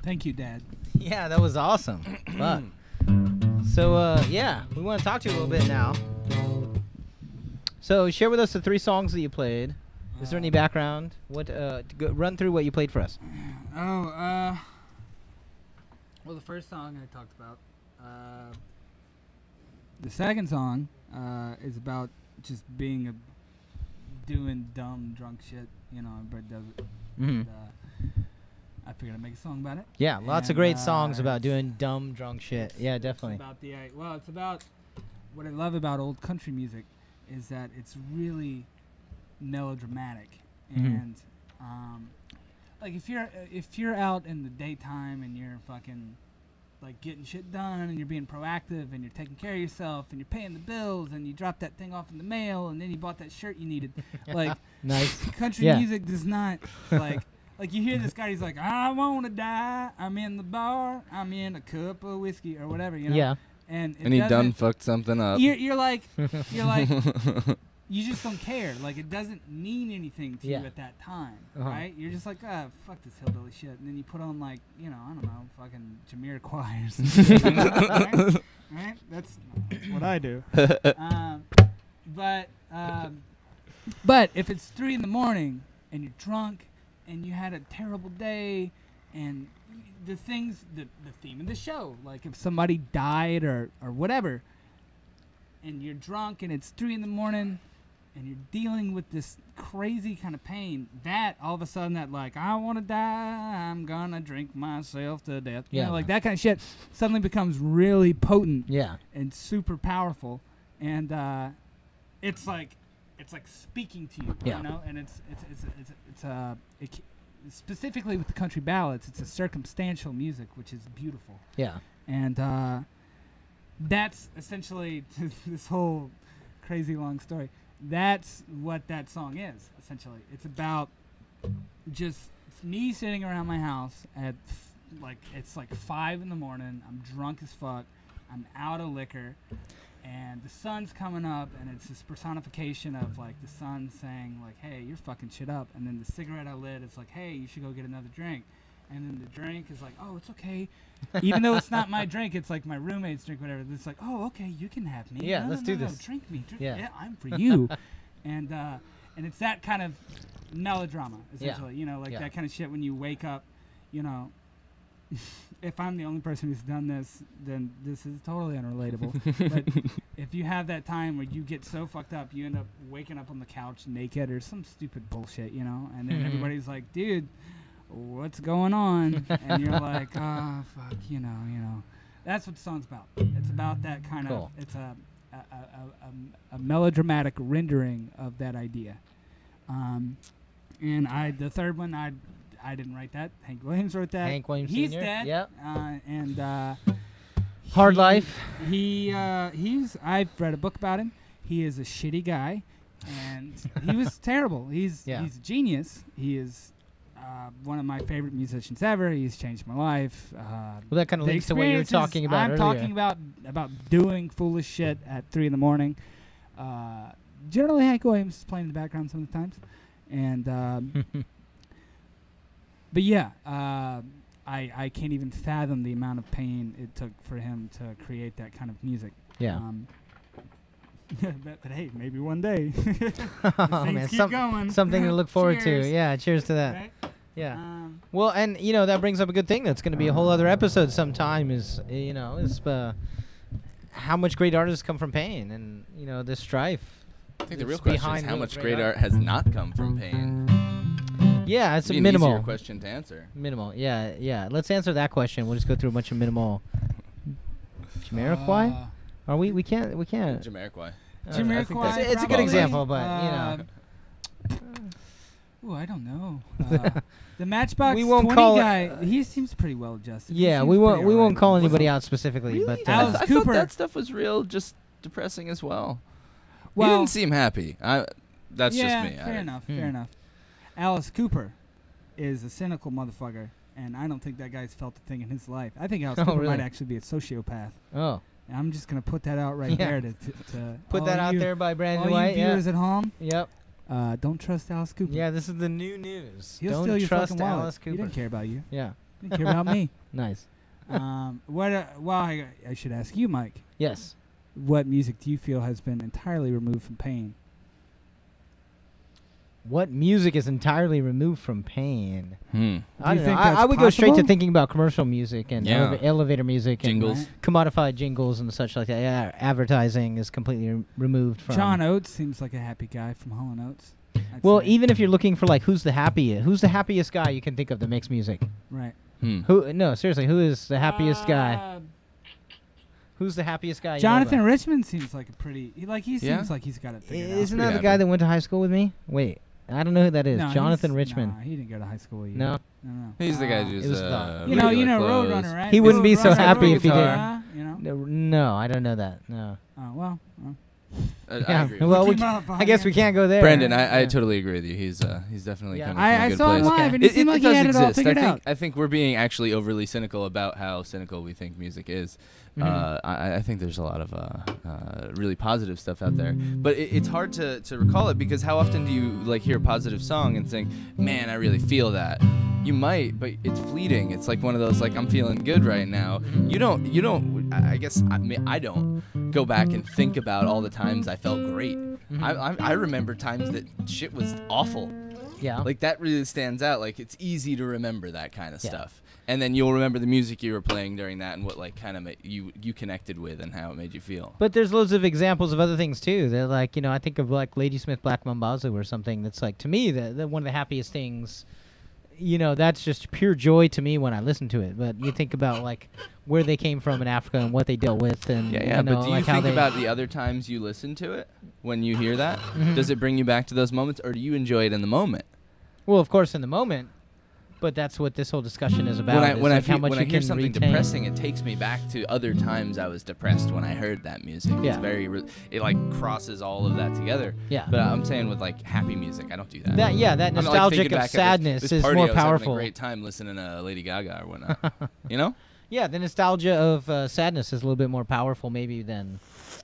Thank you, Dad. Yeah, that was awesome. Fuck. So, yeah, we want to talk to you a little bit now. So, share with us the 3 songs that you played. Is there any background? What? Run through what you played for us. Well, the first song I talked about. The second song is about just being doing dumb, drunk shit. You know, everybody does it. Mm-hmm. And, I figured I'd make a song about it. Yeah, lots of great songs about doing dumb, drunk shit. Yeah, definitely. It's about what I love about old country music is that it's really melodramatic, and like if you're out in the daytime and you're fucking like getting shit done and you're being proactive and you're taking care of yourself and you're paying the bills and you drop that thing off in the mail and then you bought that shirt you needed, like nice. Country music does not like you hear this guy, he's like, I want to die, I'm in the bar, I'm in a cup of whiskey or whatever, you know. Yeah. And he done fucked something up. You're like you just don't care. Like, it doesn't mean anything to you at that time, right? You're just like, fuck this hillbilly shit. And then you put on, like, you know, I don't know, fucking Jamiroquai or something. Right? That's what I do. But if it's 3 a.m. and you're drunk and you had a terrible day and the theme of the show, like if somebody died or whatever, and you're drunk and it's 3 a.m. and you're dealing with this crazy kind of pain, that all of a sudden that like, I want to die, I'm gonna drink myself to death, you know, like that kind of shit suddenly becomes really potent and super powerful, and it's like speaking to you, you know, and it's specifically with the country ballads, it's a circumstantial music, which is beautiful. Yeah. And that's essentially this whole crazy long story. That's what that song is, essentially. It's about just me sitting around my house at it's like 5 a.m. I'm drunk as fuck. I'm out of liquor. And the sun's coming up, and it's this personification of, like, the sun saying, like, hey, you're fucking shit up. And then the cigarette I lit, it's like, hey, you should go get another drink. And then the drink is like, oh, it's okay. Even though it's not my drink, it's like my roommate's drink, whatever. It's like, oh, okay, you can have me. Yeah, let's do this. Drink me. Yeah, I'm for you. And it's that kind of melodrama, essentially. You know, like that kind of shit when you wake up, you know. If I'm the only person who's done this, then this is totally unrelatable. But if you have that time where you get so fucked up, you end up waking up on the couch naked or some stupid bullshit, you know, and then everybody's like, dude, what's going on? And you're like, oh, fuck, you know. That's what the song's about. It's about that kind of, it's a melodramatic rendering of that idea. And the third one, I didn't write that. Hank Williams wrote that. Hank Williams He's Sr. dead. Yep. And Hard Life. I've read a book about him. He is a shitty guy, and he was terrible. He's a genius. He is one of my favorite musicians ever. He's changed my life. Well, that kind of links to what you were talking about earlier. I'm talking about doing foolish shit at 3 a.m. Generally, Hank Williams is playing in the background some of the times, and. But yeah, I can't even fathom the amount of pain it took for him to create that kind of music. Yeah. But hey, maybe one day. Oh, man, keep going. Something to look forward to. Yeah, cheers to that. Right? Yeah. Well, and you know that brings up a good thing. That's going to be a whole other episode sometime. Is how much great artists come from pain, and you know the strife. I think the real question is how much great art has not come from pain. Yeah, it's an minimal. Easier question to answer. Minimal, yeah. Let's answer that question. We'll just go through a bunch of minimal. Jamiroquai? Are we? We can't. Jamiroquai. Jamiroquai. It's a good example, but you know. Ooh, I don't know. The Matchbox We won't 20 call guy, he seems pretty well adjusted. Yeah, we won't call anybody out specifically, Really? but Alice I Cooper. thought that stuff was real, just depressing as well. Well, He didn't seem happy. That's yeah, just me. fair enough, fair enough. Alice Cooper is a cynical motherfucker, and I don't think that guy's felt a thing in his life. I think Alice Cooper really? might actually be a sociopath. oh, And I'm just going to put that out right Yeah. there to put all that out you- there by Brandon all White. you Yeah. viewers at home. Yep. Don't trust Alice Cooper. Yeah, this is the new news. He'll Don't steal your trust fucking wallet. Alice Cooper. He didn't care about you. Yeah. He didn't care about me. Nice. I should ask you, Mike. Yes. What music do you feel has been entirely removed from pain? What music is entirely removed from pain? Hmm. I Do you don't know. think I that's would go straight to possible? thinking about commercial music and Yeah. elevator music Jingles. Right. and commodified jingles and such like that. Yeah, advertising is completely removed from. John Oates seems like a happy guy from Hall & Oates. I'd Well, say. even if you're looking for like who's the happiest guy you can think of that makes music? Right. Who? No, seriously, who is the happiest guy? Who's the happiest guy? Jonathan you know Richman seems like a pretty. He seems Yeah? like he's got it about? figured out. Isn't that Pretty the guy happy. that went to high school with me? Wait, I don't know who that is. No, Jonathan he's- Richman. Nah, he didn't go to high school with you. No. No. He's the guy Uh, who's it was thought. You know, regular clothes. Roadrunner, right? He wouldn't be so Roadrunner, happy if he Roadrunner, You know. No, I don't know that. No. Oh well. I Yeah, agree. well, Look him up I guess on we the- can't go there. Brandon, I Yeah. totally agree with you. He's definitely Yeah. coming from a I good saw him place. live, and he seemed like he does had it all exist. figured out. I think we're being actually overly cynical about how cynical we think music is. Mhm. I think there's a lot of really positive stuff out there, but it's hard to recall it because how often do you like hear a positive song and think, man, I really feel that. You might, but it's fleeting. It's like one of those like I'm feeling good right now. You don't. I guess I don't go back and think about all the times I felt great. I remember times that shit was awful. Yeah. Like that really stands out. Like it's easy to remember that kind of Yeah. stuff. And then you'll remember the music you were playing during that and what like kind of you connected with and how it made you feel. But there's loads of examples of other things too. They're like, I think of like Ladysmith Black Mambazo or something that's like to me the one of the happiest things. That's just pure joy to me when I listen to it. But you think about like where they came from in Africa and what they dealt with and But do you like how think they about the other times you listen to it when you hear that? Mhm. Does it bring you back to those moments or do you enjoy it in the moment? Well, of course in the moment, but that's what this whole discussion is about. When I is how much when you I hear can something retain. depressing, it takes me back to other times I was depressed when I heard that music. Yeah. It's very it like crosses all of that together. Yeah. But I'm saying with like happy music, I don't do that. That I'm, like, nostalgic thinking of back at sadness this is party, more I was having powerful. a great time listening to Lady Gaga or whatnot. You know? Yeah, the nostalgia of sadness is a little bit more powerful maybe than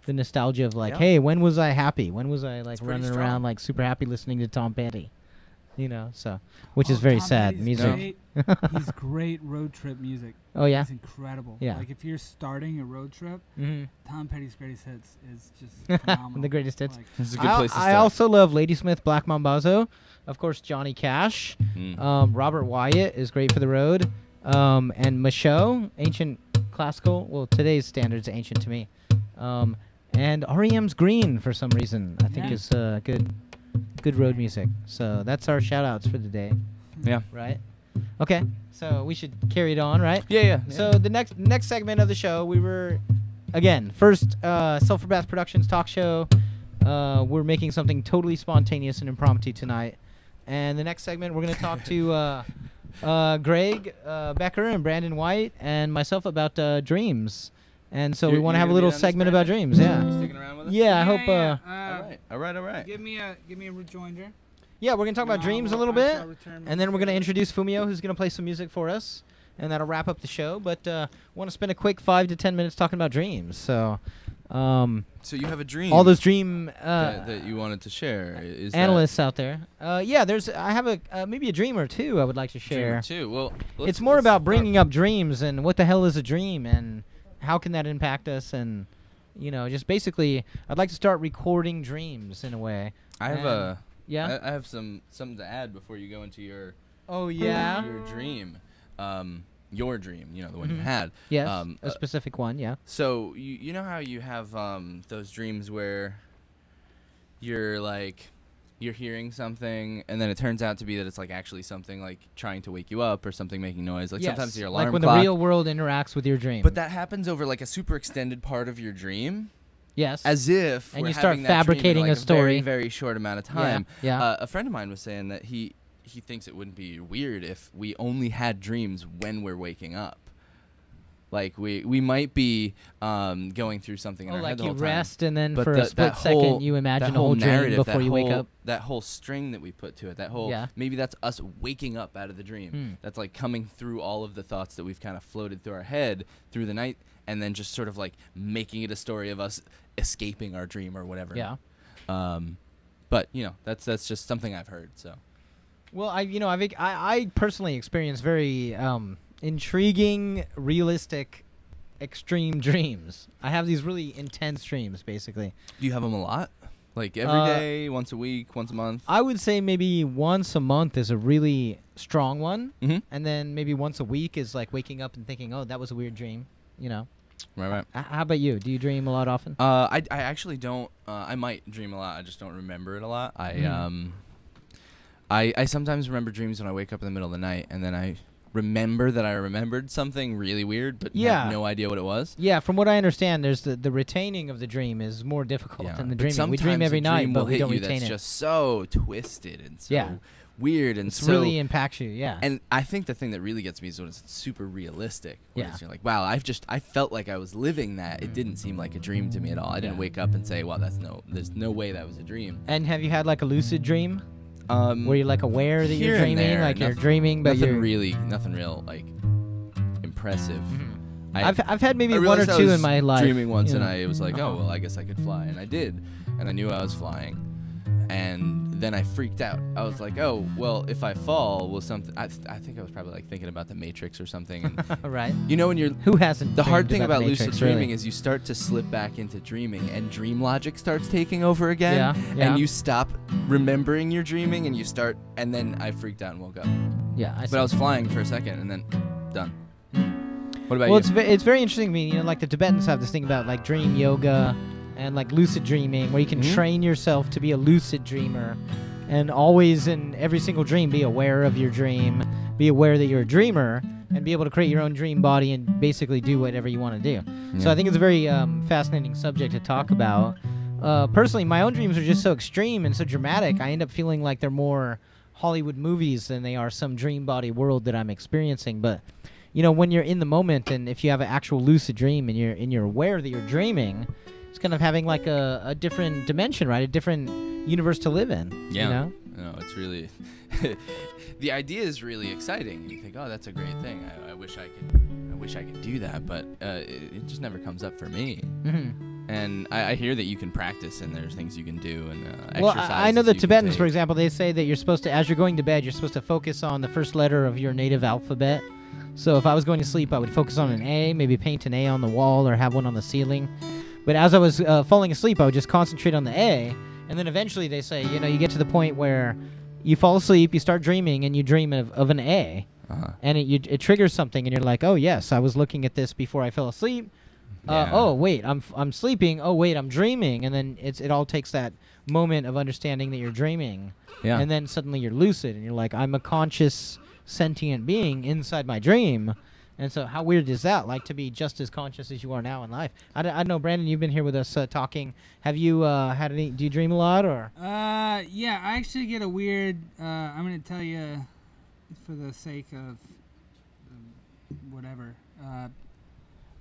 the nostalgia of like, Yeah. hey, when was I happy? When was I like pretty running strong. around like super happy listening to Tom Petty? So which is very Tom sad Petty's music. great. He's great road trip music. Oh yeah. He's incredible. Yeah. Like if you're starting a road trip, Mm-hmm. Tom Petty's greatest hits is just phenomenal. The greatest hits. Like, It's a good place to I start. also love Ladysmith Black Mambazo, of course Johnny Cash, Robert Wyatt is great for the road, and Michaud, ancient classical. Well, today's standards ancient to me, and REM's Green for some reason I think Yeah. is good road music. So that's our shout outs for the day, Yeah. right? Okay, so we should carry it on, right? Yeah. So the next segment of the show, we were, again, first Sulphurbath Productions talk show. We're making something totally spontaneous and impromptu tonight. And the next segment, we're going to talk to Greg Becker and Brandon White and myself about dreams. And so we You're want to have a gonna little be on this, segment about Brandon? dreams. Yeah. You sticking around with us? Yeah, I hope. All right. Give me a rejoinder. Yeah, we're going to talk about dreams a little I bit. shall return And then we're going to my- introduce Fumio, who's going to play some music for us. And that'll wrap up the show. But want to spend a quick 5 to 10 minutes talking about dreams. So So you have a dream. all those dream that you wanted to share. Is analysts out there. I have a maybe a dream or two I would like to that dream share. too? Well, It's more about bringing up dreams and what the hell is a dream and how can that impact us and just basically I'd like to start recording dreams in a way. I have Yeah. I have something to add before you go into your Oh yeah. your dream. Your dream, the one you Mhm. had. Yes. Um, A specific one. Yeah. So you know how you have those dreams where you're hearing something and then it turns out to be that it's like actually something like trying to wake you up or something making noise. Like sometimes your alarm like when clock. the real world interacts with your dream. But that happens over like a super extended part of your dream. yes. As if And we're you start having that dream in, fabricating like, a story. very, very short amount of time. Yeah. A friend of mine was saying that he he thinks it wouldn't be weird if we only had dreams when we're waking up. Like we might be going through something in our head the whole you time, rest and then but for a split second you imagine a whole dream narrative, before you wake up. That whole string that we put to it, that whole maybe that's us waking up out of the dream. That's like coming through all of the thoughts that we've kind of floated through our head through the night, and then just sort of like making it a story of us escaping our dream or whatever. Yeah. But you know, that's just something I've heard. So. Well, I personally experience very intriguing, realistic, extreme dreams. I have these really intense dreams, basically. Do you have them a lot? Like every day, once a week, once a month? I would say maybe once a month is a really strong one, and then maybe once a week is like waking up and thinking, "Oh, that was a weird dream," you know. Right. How about you? Do you dream a lot often? I actually don't. I might dream a lot. I just don't remember it a lot. I sometimes remember dreams when I wake up in the middle of the night, and then I remember that I remembered something really weird, but have no idea what it was. Yeah, from what I understand, there's the retaining of the dream is more difficult than the dreaming. We dream every night, but we don't retain it. That's just so twisted and so weird, and it really impacts you. Yeah. And I think the thing that really gets me is when it's super realistic. Yeah. You're like, wow, I felt like I was living that. It didn't seem like a dream to me at all. I didn't wake up and say, wow, there's no way that was a dream. And have you had like a lucid dream? Were you like aware that you're dreaming, like you're dreaming, but nothing real like impressive. I've had maybe one or two in my life. Dreaming once, and I was like, oh well, I guess I could fly, and I did, and I knew I was flying, and then I freaked out. I was like, oh well, if I fall, will something? I think I was probably like thinking about the Matrix or something. And right. You know, when you're who hasn't? The hard thing about lucid Matrix, dreaming is you start to slip back into dreaming, and dream logic starts taking over again. Yeah. And you stop remembering your dreaming, and you start. And then I freaked out and woke up. Yeah. But I was flying for a second, and then done. What about you? Well, it's very interesting to me. You know, like the Tibetans have this thing about like dream yoga and like lucid dreaming, where you can train yourself to be a lucid dreamer, and always in every single dream be aware of your dream, be aware that you're a dreamer, and be able to create your own dream body and basically do whatever you want to do. Yeah. So I think it's a very fascinating subject to talk about. Personally, my own dreams are just so extreme and so dramatic. I end up feeling like they're more Hollywood movies than they are some dream body world that I'm experiencing. But you know, when you're in the moment, and if you have an actual lucid dream and you're aware that you're dreaming, it's kind of having like a different dimension, right? A different universe to live in. Yeah. You know? No, it's really the idea is really exciting. You think, oh, that's a great thing. I wish I could do that, but it just never comes up for me. And I hear that you can practice, and there's things you can do, and exercises. Well, I know the Tibetans, for example, they say that you're supposed to, as you're going to bed, you're supposed to focus on the first letter of your native alphabet. So if I was going to sleep, I would focus on an A, maybe paint an A on the wall or have one on the ceiling. But as I was falling asleep, I would just concentrate on the A, and then eventually they say, you know, you get to the point where you fall asleep, you start dreaming, and you dream of an A, and it triggers something, and you're like, oh yes, I was looking at this before I fell asleep. Oh wait, I'm sleeping. Oh wait, I'm dreaming, and then it all takes that moment of understanding that you're dreaming, and then suddenly you're lucid, and you're like, I'm a conscious, sentient being inside my dream. And so how weird is that, like, to be just as conscious as you are now in life? I don't know, Brandon, you've been here with us talking. Have you had any, do you dream a lot, or? Yeah, I actually get a weird, I'm going to tell you for the sake of whatever.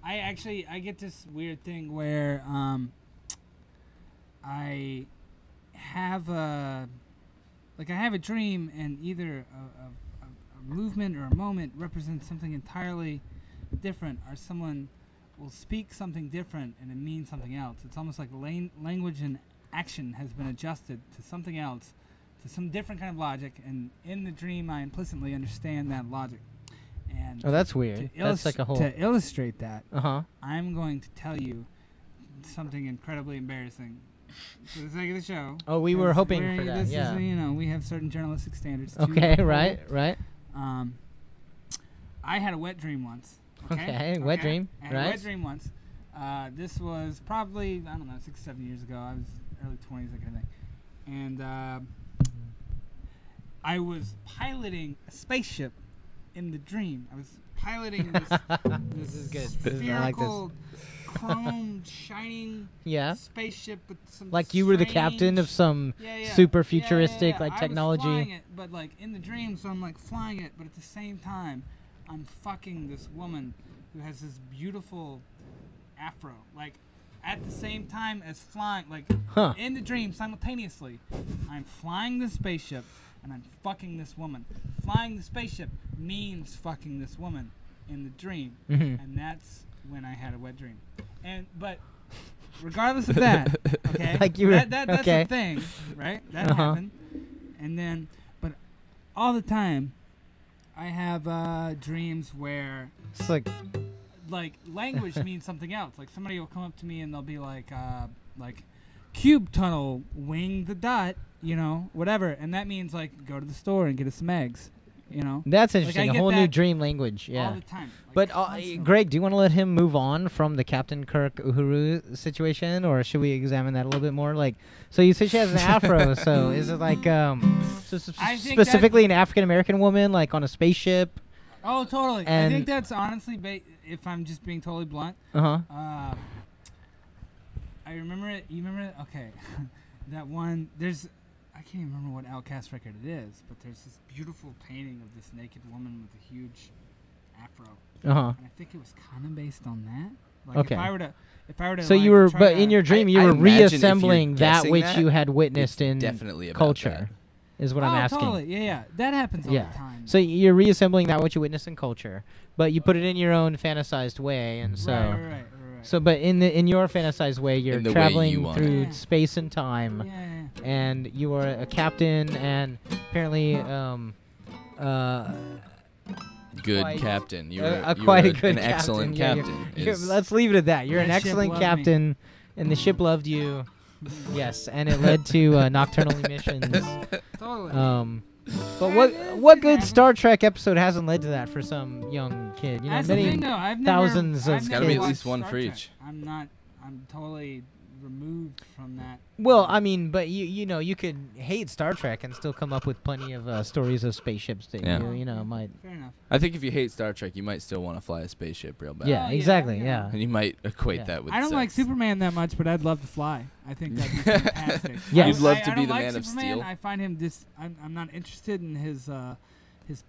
I get this weird thing where I have a dream, and either a movement or a moment represents something entirely different, or someone will speak something different and it means something else. It's almost like language and action has been adjusted to something else, to some different kind of logic, and in the dream I implicitly understand that logic. And that's weird. That's like a whole... To illustrate that, I'm going to tell you something incredibly embarrassing for the sake of the show. Oh, we were hoping for that, this yeah. is, you know, we have certain journalistic standards. Okay, right. I had a wet dream once. Okay, wet dream. I had a wet dream once. This was probably, I don't know, 6 or 7 years ago. I was early 20s, that kind of thing. And I was piloting a spaceship in the dream. I was piloting this This is good. spherical chrome shining Yeah. spaceship with some Like you were the captain of some super futuristic like technology. I was flying it, but like in the dream, so I'm like flying it, but at the same time, I'm fucking this woman who has this beautiful afro. Like at the same time as flying, like in the dream simultaneously, I'm flying the spaceship and I'm fucking this woman. Flying the spaceship means fucking this woman in the dream, and that's when I had a wet dream. But regardless of that, okay, like you were, that's okay. a thing, right? That happened, and then, but all the time, I have dreams where It's like language means something else. Like somebody will come up to me and they'll be like cube tunnel, wing the dot, you know, whatever, and that means like go to the store and get us some eggs. You know, that's interesting. Like a whole new dream language. Yeah. All the time. But Greg, do you want to let him move on from the Captain Kirk Uhuru situation, or should we examine that a little bit more? Like, so you said she has an afro. So is it like specifically an African American woman, like on a spaceship? Oh, totally. And I think that's honestly, if I'm just being totally blunt. I remember it. You remember it? Okay, that one. I can't even remember what Outcast record it is, but there's this beautiful painting of this naked woman with a huge afro. And I think it was kind of based on that. Like okay. If I were to. So like you were, but in your dream, you were reassembling that which you had witnessed in definitely culture. Is what I'm asking. Totally. Yeah. That happens all the time. So you're reassembling that which you witnessed in culture, but you put it in your own fantasized way, and so. Right. So, but in your fantasized way, you're traveling through space and time, and you are a captain, and apparently, good captain. You're quite a good an excellent captain. Let's leave it at that. You're an excellent captain, and the ship loved you. Yes, and it led to nocturnal emissions. Totally. But what good Star Trek episode hasn't led to that for some young kid? You know, That's many the thing, though. thousands of It's got to be at least one for each. I'm totally removed from that. Well, I mean, but you know, you could hate Star Trek and still come up with plenty of stories of spaceships that you know might. Fair enough. I think if you hate Star Trek, you might still want to fly a spaceship real bad. Yeah, exactly. Yeah. And you might equate that with. I don't like Superman that much, but I'd love to fly. I think that'd be fantastic. You'd love to be the Man of Steel. I find him I'm not interested in his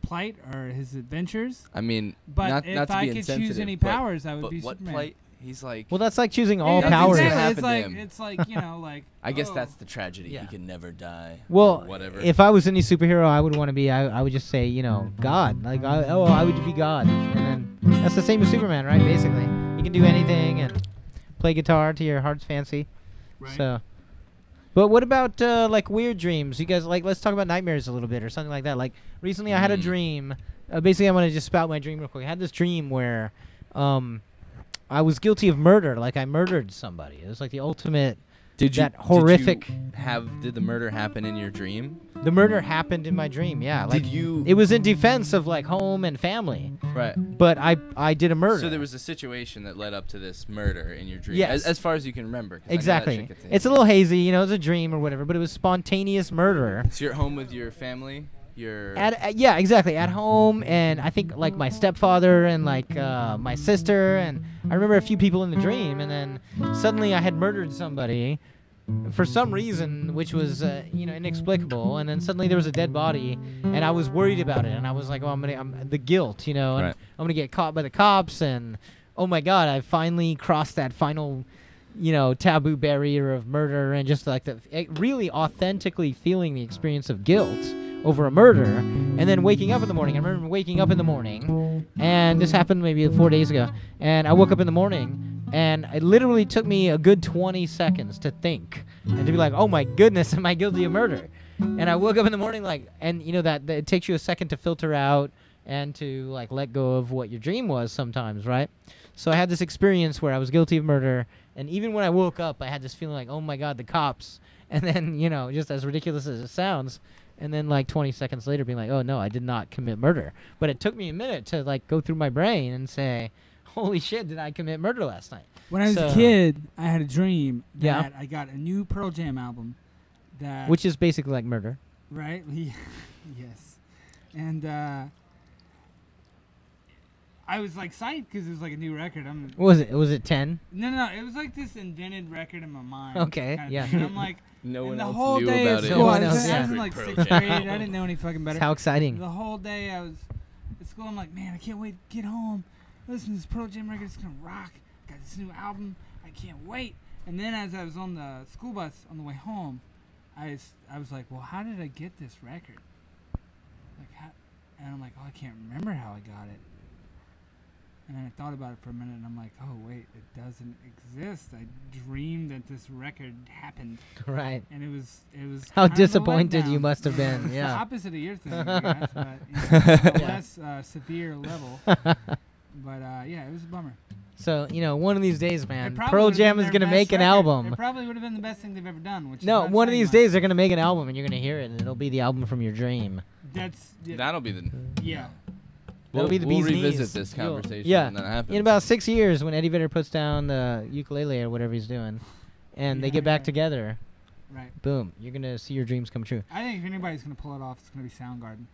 plight or his adventures. I mean, but not if to I be could choose any powers, I would be what Superman. Plight? He's like. Well, that's like choosing all powers. Exactly. It's like you know, like. I guess that's the tragedy. He can never die. Well, whatever. If I was any superhero, I would want to be. I would just say, you know, God. Like, I would be God, and then that's the same as Superman, right? Basically, you can do anything and play guitar to your heart's fancy. Right. So. But what about like weird dreams? You guys like? Let's talk about nightmares a little bit, or something like that. Like recently, I had a dream. Basically, I'm gonna just spout my dream real quick. I had this dream where, I was guilty of murder. Like I murdered somebody. It was like the ultimate. Horrific. Did the murder happen in your dream? The murder happened in my dream. Yeah. Like did you? It was in defense of like home and family. Right. But I did a murder. So there was a situation that led up to this murder in your dream. Yes. As far as you can remember. Exactly. It's a little hazy, you know. It's a dream or whatever, but it was spontaneous murder. So you're at home with your family. Yeah, exactly. At home, and I think like my stepfather and like my sister, and I remember a few people in the dream, and then suddenly I had murdered somebody for some reason, which was you know, inexplicable, and then suddenly there was a dead body, and I was worried about it, and I was like, oh, I'm the guilt, you know, and I'm gonna get caught by the cops, and oh my God, I finally crossed that final, you know, taboo barrier of murder, and just like really authentically feeling the experience of guilt over a murder, and then waking up in the morning. I remember waking up in the morning, and this happened maybe 4 days ago, and I woke up in the morning, and it literally took me a good 20 seconds to think, and to be like, oh my goodness, am I guilty of murder? And I woke up in the morning like, and you know that it takes you a second to filter out and to like let go of what your dream was sometimes, right? So I had this experience where I was guilty of murder, and even when I woke up, I had this feeling like, oh my God, the cops, and then, you know, just as ridiculous as it sounds, and then like 20 seconds later being like, oh no, I did not commit murder. But it took me a minute to like go through my brain and say, holy shit, did I commit murder last night? When I was a kid, I had a dream that I got a new Pearl Jam album. Which is basically like murder. Right? Yes. And I was like psyched because it was like a new record. What was it? Was it 10? No. It was like this invented record in my mind. Okay, kind of yeah. thing. And I'm like, No one and the else whole knew day about at it. school, No one I else, was yeah. in like Secret 6th project. grade. I didn't know any fucking better. How exciting. The whole day I was at school. I'm like, man, I can't wait to get home. Listen to this Pearl Jam record. It's gonna rock. Got this new album. I can't wait. And then as I was on the school bus on the way home, I was like, well, how did I get this record? Like, how? And I'm like, oh, I can't remember how I got it. And then I thought about it for a minute, and I'm like, oh, wait, it doesn't exist. I dreamed that this record happened. Right. And it was How kind of a disappointed you letdown. must have been. It's the Yeah. opposite of your thing, I guess, but on a Yeah. less severe level. But yeah, it was a bummer. So, one of these days, It man, probably Pearl would've been Jam is their going to best make an record. album. It probably would have been the best thing they've ever done. Which No, is not one of saying these much. days they're going to make an album and you're going to hear it and it'll be the album from your dream. That's That'll be the. yeah. That'll be the we'll bee's revisit knees. this You'll- conversation yeah. when that happens. In about 6 years when Eddie Vedder puts down the ukulele or whatever he's doing and they Yeah, get back yeah. together, Right. boom, you're going to see your dreams come true. I think if anybody's gonna pull it off, it's gonna be Soundgarden.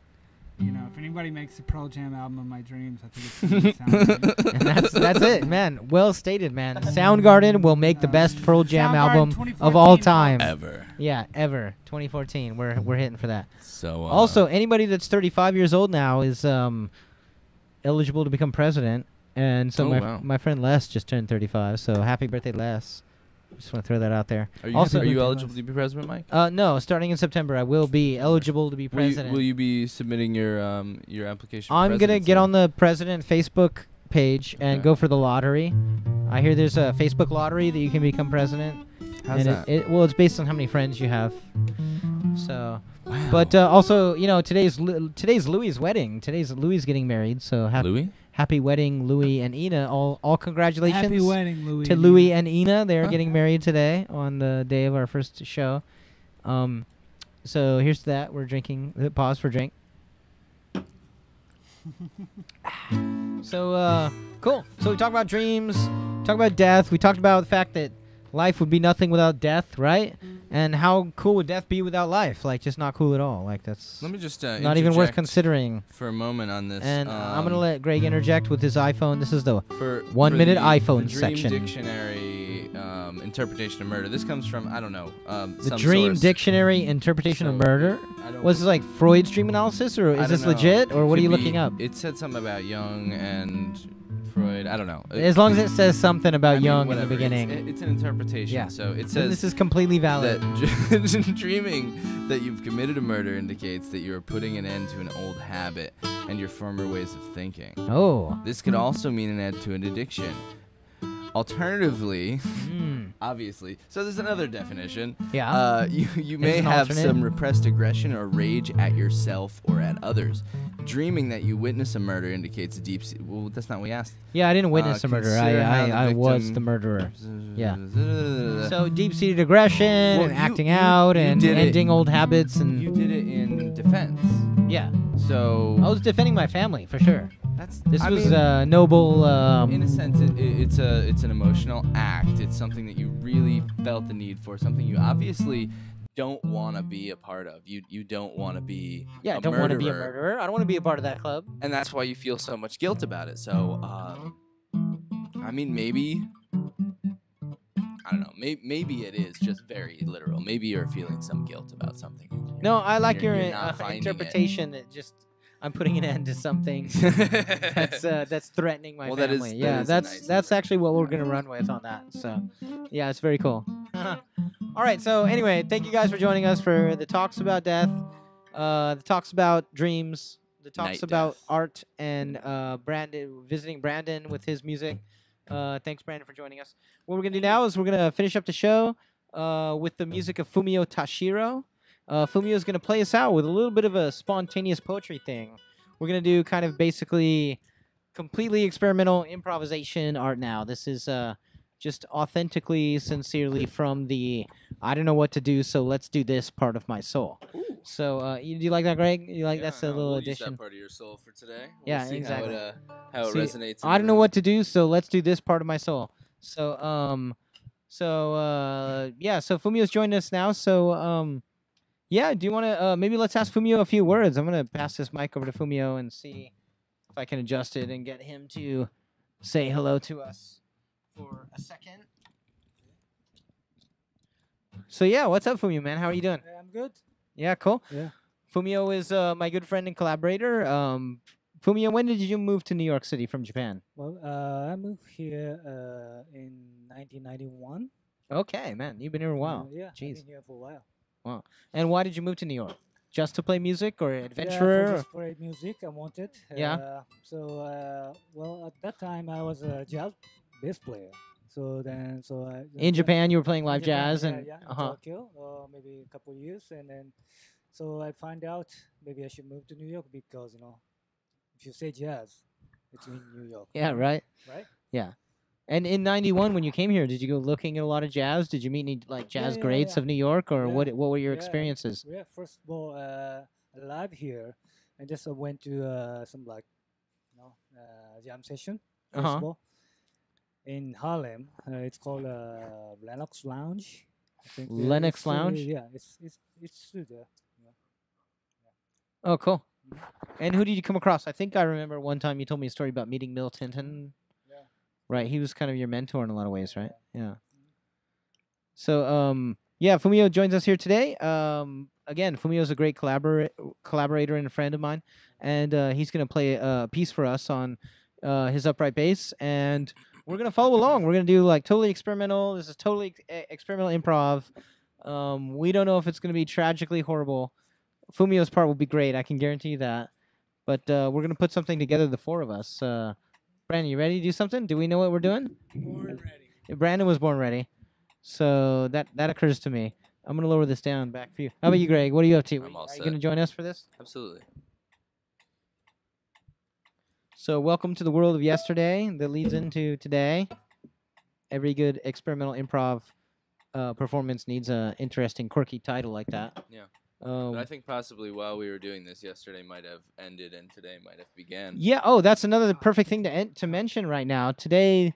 If anybody makes a Pearl Jam album of my dreams, I think it's gonna be Soundgarden. And that's it, man. Well stated, man. Soundgarden will make the best Pearl Jam Soundgarden album 2014 of all time. ever. Yeah, ever. 2014. We're hitting for that. So Also, anybody that's 35 years old now is eligible to become president. And so Oh, wow. my friend Les just turned 35. So happy birthday, Les. Just want to throw that out there. are you, also, are you birthday, eligible Les. to be president, Mike? No, starting in September, I will be eligible to be president. Will you be submitting your application? for I'm gonna presidency? get on the president Facebook page and Okay. go for the lottery. I hear there's a Facebook lottery that you can become president. How's and that? It's based on how many friends you have. So, Wow. but also, today's Louis' wedding. Today's Louis getting married. So Louis? happy wedding, Louis and Ina. All congratulations Happy wedding, Louis. to Louis and Ina. They're Huh. getting married today on the day of our first show. So here's that. We're drinking. Pause for drink. So cool. So we talked about dreams, talked about death. We talked about the fact that life would be nothing without death, right? And how cool would death be without life? Like, just not cool at all. Like, that's Let me just not even worth interject considering. for a moment on this. And I'm gonna let Greg interject with his iPhone. This is the for 1 minute the iPhone Dream section. Dictionary interpretation of murder. This comes from I don't know. the some Dream source. Dictionary interpretation of So, murder. I don't Was this like Freud's dream analysis, or I is this don't know. legit, or what are Could you be. looking up? It said something about Jung and Freud. I don't know. As long as it says something about I mean, Jung in the whatever. beginning. It's an interpretation. Yeah. So it Then says this is completely valid. that dreaming that you've committed a murder indicates that you are putting an end to an old habit and your former ways of thinking. Oh. This could also mean an end to an addiction. Alternatively, Mm. obviously, so there's another definition. Yeah. You may an have alternate. some repressed aggression or rage at yourself or at others. Dreaming that you witness a murder indicates a deep. Well, that's not what we asked. Yeah, I didn't witness a murder. consider how the I was victim- the murderer. Yeah. So So deep-seated aggression Well, and you- acting you- out you and did it. ending old habits and you did it in defense. yeah. So I was defending my family for sure. that's This I was mean, a noble. in a sense, it's an emotional act. It's something that you really felt the need for. Something you obviously don't want to be a part of. You don't want to be. Yeah, I a don't want to be a murderer. murderer. I don't want to be a part of that club. And that's why you feel so much guilt about it. So, I mean, maybe. I don't know. Maybe it is just very literal. Maybe you're feeling some guilt about something. No, I like your You're not finding it. interpretation. That just I'm putting an end to something that's threatening my Well, that is- family. that Yeah, is a that's nice that's actually what we're gonna run with on that. So, yeah, it's very cool. All right. So anyway, thank you guys for joining us for the talks about death, the talks about dreams, the talks Night about death. art, and visiting Brandon with his music. Thanks, Brandon, for joining us. What we're gonna do now is we're gonna finish up the show with the music of Fumio Tashiro. Fumio is gonna play us out with a little bit of a spontaneous poetry thing. We're gonna do kind of basically completely experimental improvisation art now. This is just authentically, sincerely from the I don't know what to do, so let's do this part of my soul. So, do you like that, Greg? You like that's a little addition? Use that part of your soul for today. Yeah, see exactly. How it See, resonates. in I the don't know room. what to do, so let's do this part of my soul. So, yeah. So Fumio's joined us now. So, yeah. Do you want to maybe let's ask Fumio a few words? I'm gonna pass this mic over to Fumio and see If I can adjust it and get him to say hello to us for a second. So yeah, what's up, Fumio, man? How are you doing? I'm good. Yeah, cool. Yeah. Fumio is my good friend and collaborator. Fumio, when did you move to New York City from Japan? Well, I moved here in 1991. Okay, man, you've been here a while. Yeah, Jeez. I've been here for a while. Wow. And why did you move to New York? Just to play music or Yeah, adventurer? for just play music, I wanted. Yeah. Well, at that time, I was a jazz bass player. So I In Japan, you were playing live in Japan, jazz yeah, and in uh-huh. Tokyo, maybe a couple of years, and then so I find out maybe I should move to New York because if you say jazz, it's in New York. Yeah, right. Right. Yeah. And in '91, when you came here, did you go looking at a lot of jazz? Did you meet any like jazz greats yeah. of New York, or Yeah, what were your yeah. experiences? Yeah, first of all, I live here, and just went to some jam session. First Uh-huh. of all, in Harlem, it's called Lennox Lounge. I think Lennox it's still- Lounge? Yeah, it's still there. Oh, cool. And who did you come across? I think I remember one time you told me a story about meeting Milt Hinton. Yeah. Right, he was kind of your mentor in a lot of ways, right? Yeah. So, yeah, Fumio joins us here today. Again, Fumio is a great collaborator and a friend of mine, and he's going to play a piece for us on his upright bass, and we're going to follow along. We're going to do like totally experimental. This is totally experimental improv. We don't know if it's going to be tragically horrible. Fumio's part will be great. I can guarantee you that. But we're going to put something together, the four of us. Brandon, you ready to do something? Do we know what we're doing? Born ready. Brandon was born ready. So that occurs to me. I'm going to lower this down back for you. How about you, Greg? What are you up to? I'm all Are you set. going to join us for this? Absolutely. So welcome to the world of yesterday that leads into today. Every good experimental improv performance needs an interesting, quirky title like that. Yeah. But I Um, think possibly while we were doing this, yesterday might have ended and today might have began. yeah. Oh, that's another perfect thing to mention right now. Today,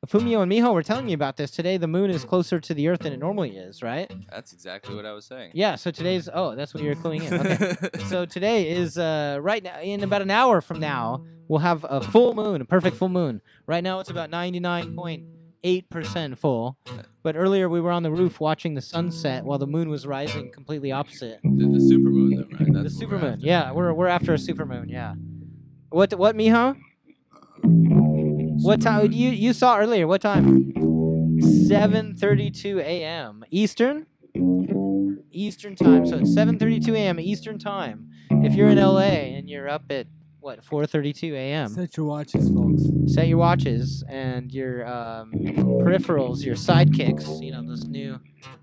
Fumio and Miho were telling me about this. Today, the moon is closer to the Earth than it normally is, right? That's exactly what I was saying. Yeah. So today's. Oh, that's what you're cluing in. Okay. So today is right now. In about an hour from now, we'll have a full moon, a perfect full moon. Right now, it's about 99.8% full. But earlier, we were on the roof watching the sunset while the moon was rising completely opposite. The supermoon, though, right? That's The what we're supermoon. after. Yeah, we're after a supermoon. Yeah. What Miho? What time? You saw earlier? What time? 7:32 a.m. Eastern. Eastern time. So it's 7:32 a.m. Eastern time. If you're in LA and you're up at what 4:32 a.m. Set your watches, folks. Set your watches and your peripherals, your sidekicks. You know those new.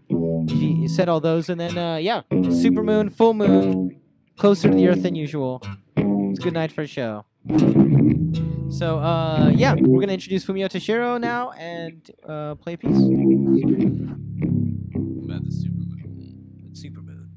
You set all those, and then yeah, supermoon, full moon, closer to the Earth than usual. It's a good night for a show. So yeah, we're gonna introduce Fumio Tashiro now and play a piece. About the supermoon. Supermoon.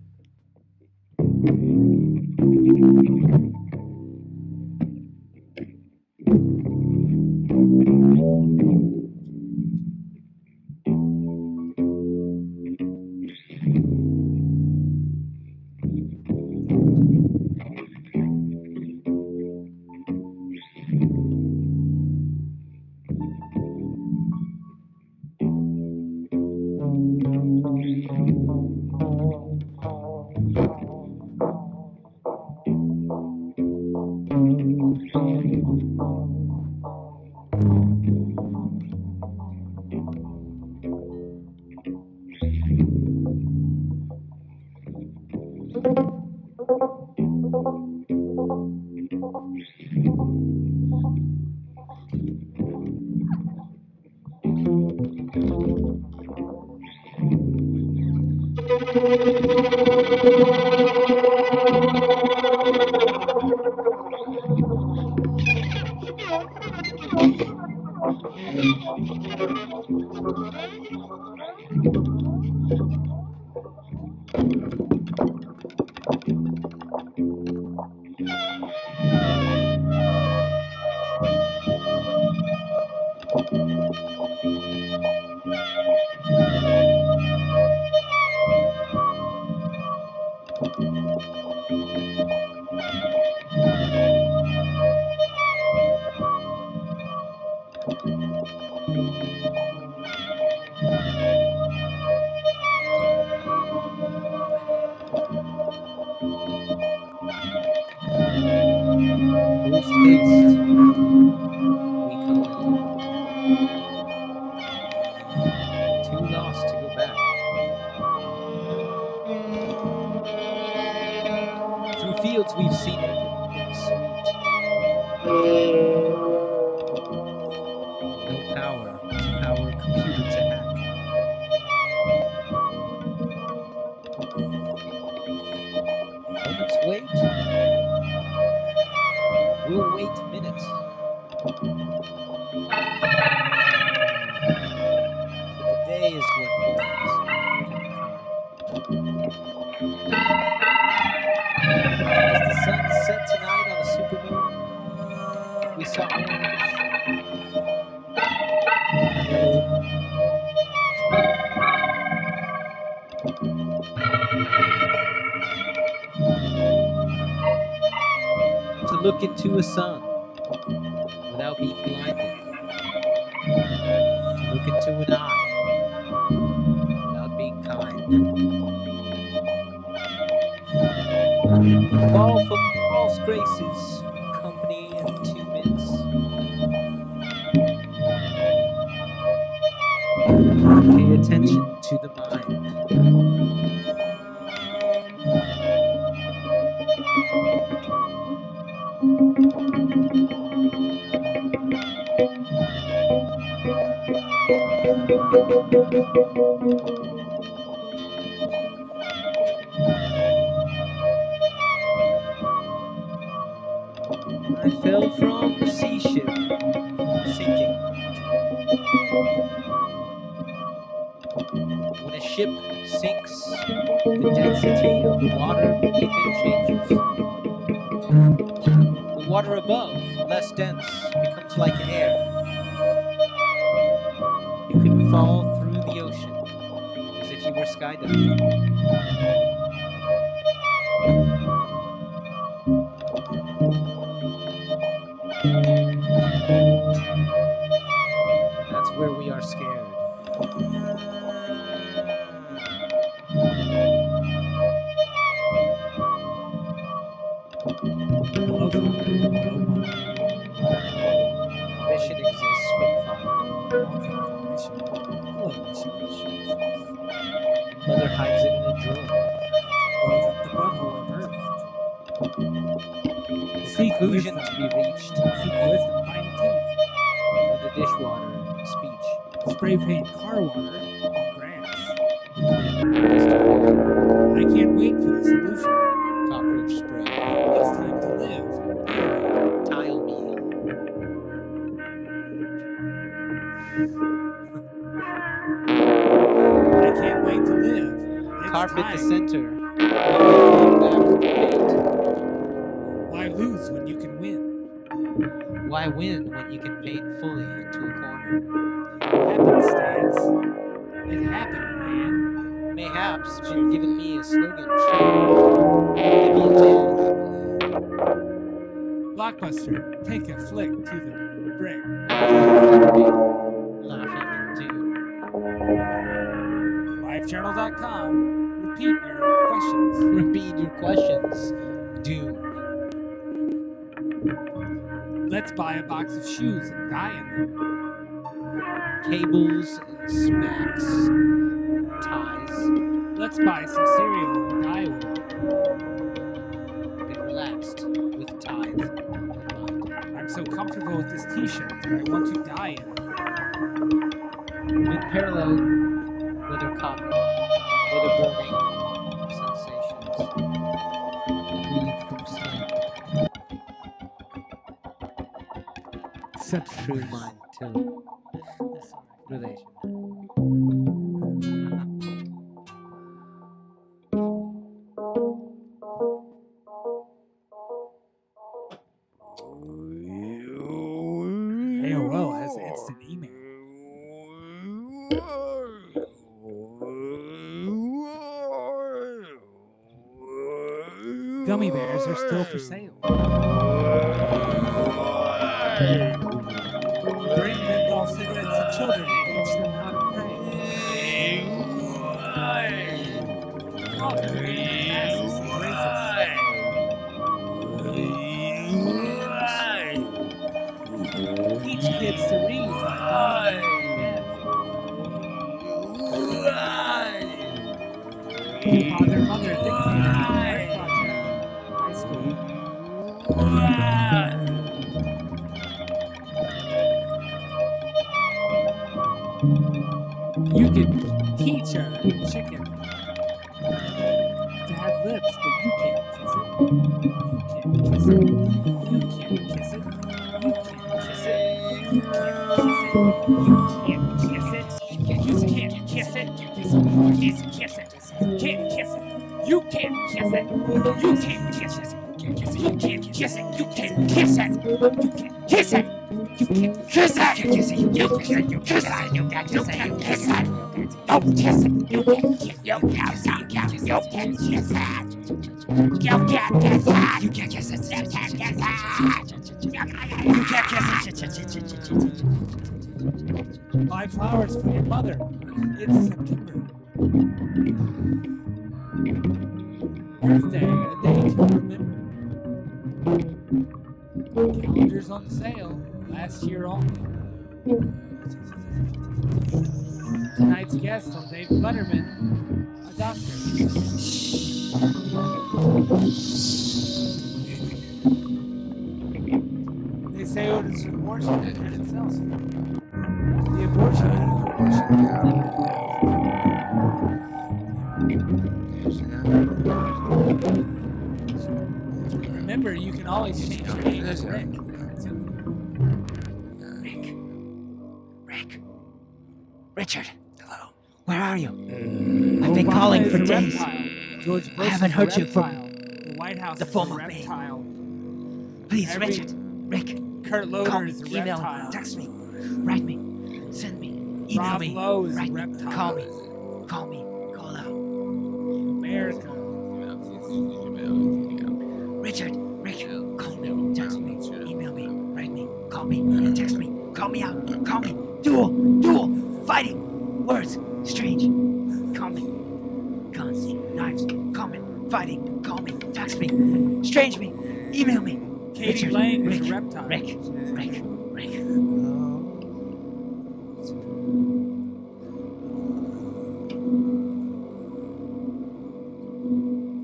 we've seen it in the suite. No power to power a computer to hack. Moments wait. We'll wait minutes. But the day is what forms As the sun set tonight on a supermoon, we saw orange, yellow, to look into a sun without being blinded, to look into an eye without being kind. Fall from false graces, company and 2 minutes. Pay attention to the mind. I fell from the sea ship, sinking. When a ship sinks, the density of the water beneath it changes. The water above, less dense, becomes like air. You can fall through the ocean as if you were skydiving. That's where we are scared. Hello, Father. Hello, Mother. Mission exists from Father. Okay, mission. Hello, mission. Mother hides it in a drawer. Goes up the butthole of Earth. Seek Conclusion wisdom. to be reached Seek wisdom. Find teeth. with the dishwater and speech. Spray paint car water on grass. I can't wait for the solution. Cockroach spray. It's time to live. Tile me. I can't wait to live. It's Carpet time. the center. Paint. Why lose when you can win? Why win when you can paint fully into a corner? Happenstance. It happened, man. Mayhaps, but you're giving me a slogan. Give me a tag. Blockbuster, take a flick to the brick. Laughing into. LiveJournal.com. Repeat your questions. Repeat your questions. Do. Let's buy a box of shoes and die in them. Cables and smacks. Ties. Let's buy some cereal and die with it. Get relaxed with tithe in mind. I'm so comfortable with this t-shirt that I want to die in it. With parallel, whether cotton, whether burning sensations. Breathe from sleep. Such True mind till relation. AOL has instant email. Gummy bears are still for sale. Bring menthol cigarettes to children and teach them how to pray. Coffee will be the fastest and racist. Teach kids to read by Father, mother, dictator, project, high school. You can teach a chicken to have lips, but you can't kiss it. You can't kiss it. You can't kiss it. You can't kiss it. You can't kiss it. You can't kiss it. You can't kiss it. You can't kiss it. You can't kiss it. You can't kiss it. You can't kiss it. You can't kiss it. You can't kiss it. You can't kiss it. You kiss it. You kiss it. You kiss it. You can't kiss it. You kiss it. Don't kiss it. You can't kiss it. You can't kiss it. You can't kiss it. You can't kiss it. You can't kiss it. You can't kiss it. You can't kiss it. Buy flowers for your mother. It's September. Birthday, a day to remember. Calendars on sale. Last year only. Tonight's guest on Dave Butterman, a doctor. They say it was an abortion that did itself. The abortion. Remember, you can always change your name to Rick. Rick. Richard. Hello. Where are you? I've been calling for days. George Bush I haven't heard you from the White House the form of me. Please, Richard. Rick. Kurt Call Loder me, is a email, reptile. text me, write me, send me, email Rob me, Lowe is a write me, reptile. call me, call out. America. Richard, Rick, call me, text me, email me, write me, call me, text me, call me out, call me, duel, fighting, words, strange, call me, guns, knives, call me, fighting, call me, text me, strange me, email me, Katie Richard, Blaine Rick, is a reptile. Rick.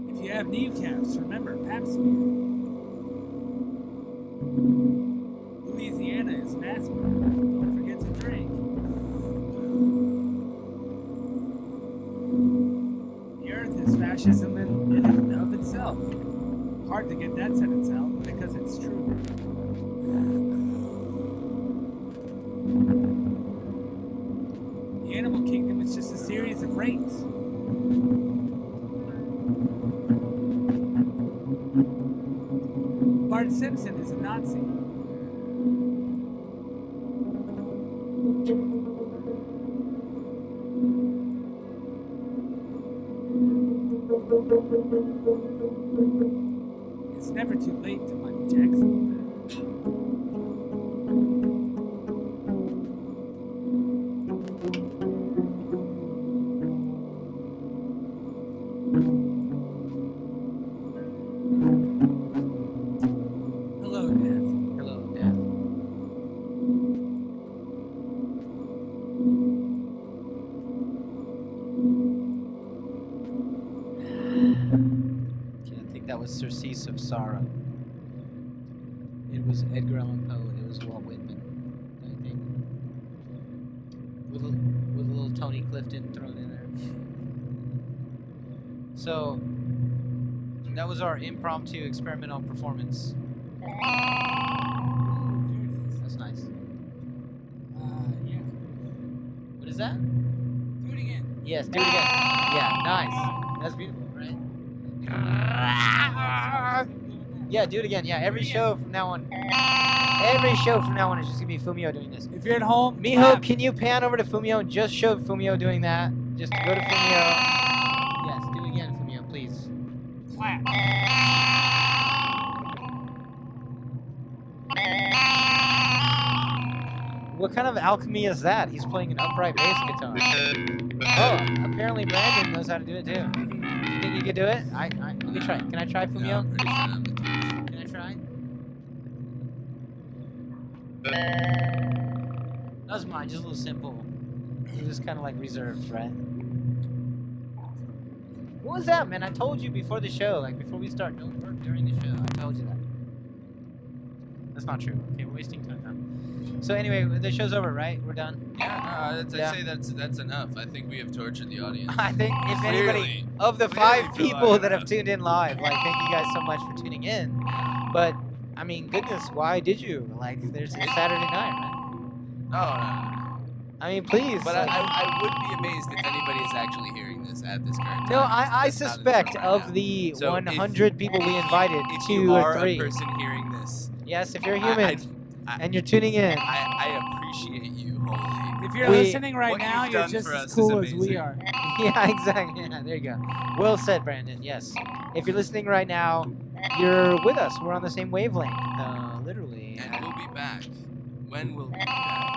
If you have kneecaps, remember Pap smear. Louisiana is an aspirin. Don't forget to drink. The earth is fascism in and of itself. Hard to get that sentence out because it's true. The animal kingdom is just a series of rates. Bart Simpson is a Nazi. It's never too late to Michael Jackson. Hello, Death. Hello, Dad. I think that was Surcease of Sorrow. It was Edgar Allan Poe. It was Walt Whitman, I think. With a little Tony Clifton thrown in there. So, that was our impromptu experimental performance. That's nice. Yeah. What is that? Do it again. Yes, do it again. Yeah, nice. That's beautiful, right? Yeah, do it again. Yeah, every show from now on. Every show from now on is just gonna be Fumio doing this. If you're at home, Miho, clap. can you pan over to Fumio and just show Fumio doing that? Just go to Fumio. Yes, do it again, Fumio, please. Clap. What kind of alchemy is that? He's playing an upright bass guitar. Oh, apparently Brandon knows how to do it too. Do you think you could do it? Let me try. Can I try, Fumio? Can I try? That was mine, just a little simple. It was kind of like reserved, right? What was that, man? I told you before the show, like before we start, don't work during the show. I told you that. That's not true. Okay, we're wasting time now. So anyway, the show's over, right? We're done. Yeah, no, Yeah. I'd say that's enough. I think we have tortured the audience. I think if anybody Clearly. of the Clearly 5 feel people like that have enough. tuned in live, like thank you guys so much for tuning in. But I mean, goodness, why did you? Like, it's Saturday night, man. No. I mean, please. But like- I would be amazed if anybody is actually hearing this at this current time. no, I That's not in suspect right of now. the So 100 people we invited, if 2 you or are 3. a person hearing this, Yes, if you're human I- and you're tuning in. I appreciate you wholly. If you're We- listening right what now, you've you're done just for as us is cool as we amazing. are. Yeah, exactly. Yeah, there you go. Well said, Brandon. Yes. If you're listening right now, you're with us. We're on the same wavelength, literally. And we'll be back. When will we be back?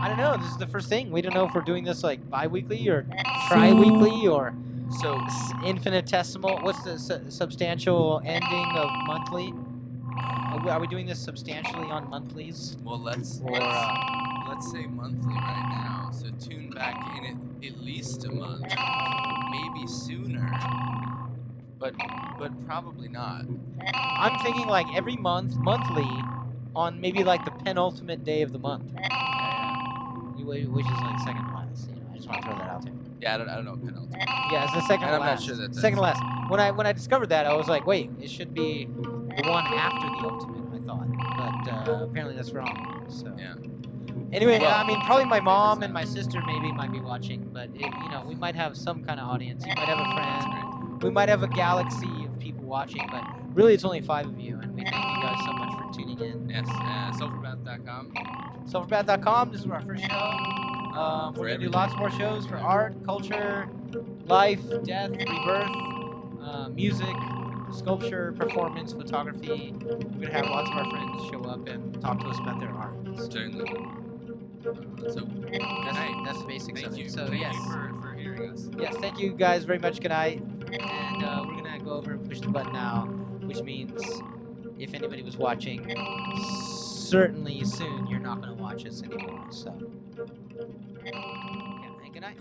I don't know. This is the first thing. We don't know if we're doing this like bi-weekly or tri-weekly or So, infinitesimal. What's the substantial ending of monthly? Are we doing this substantially on monthlies? well, let's say monthly right now. So tune back in at least a month, maybe sooner, but probably not. I'm thinking like every month, monthly, on maybe like the penultimate day of the month, which is like second to last. You know, I just want to throw that out there. Yeah, I don't know penalty. Yeah, it's the second And to I'm not last. sure that second to that's- last. When I discovered that, I was like, wait, it should be the one after the ultimate. I thought, but apparently that's wrong. So Yeah. anyway, Well, I mean, probably my it's mom not. and my sister maybe might be watching, but you know, we might have some kind of audience. You might have a friend. We might have a galaxy of people watching, but really, it's only 5 of you, and we thank you guys so much for tuning in. Yes, sulphurbath.com. Sulphurbath.com. This is our first show. We're gonna do everything. lots more shows for art, culture, life, death, rebirth, music, sculpture, performance, photography. We're gonna have lots of our friends show up and talk to us about their art. So Certainly. So, good night. that's the basics Thank of you. it. So Thank yes, you for hearing us. yes, thank you guys very much. Good night, and we're gonna go over and push the button now, which means if anybody was watching, certainly soon you're not gonna watch us anymore. So, yeah, and good night.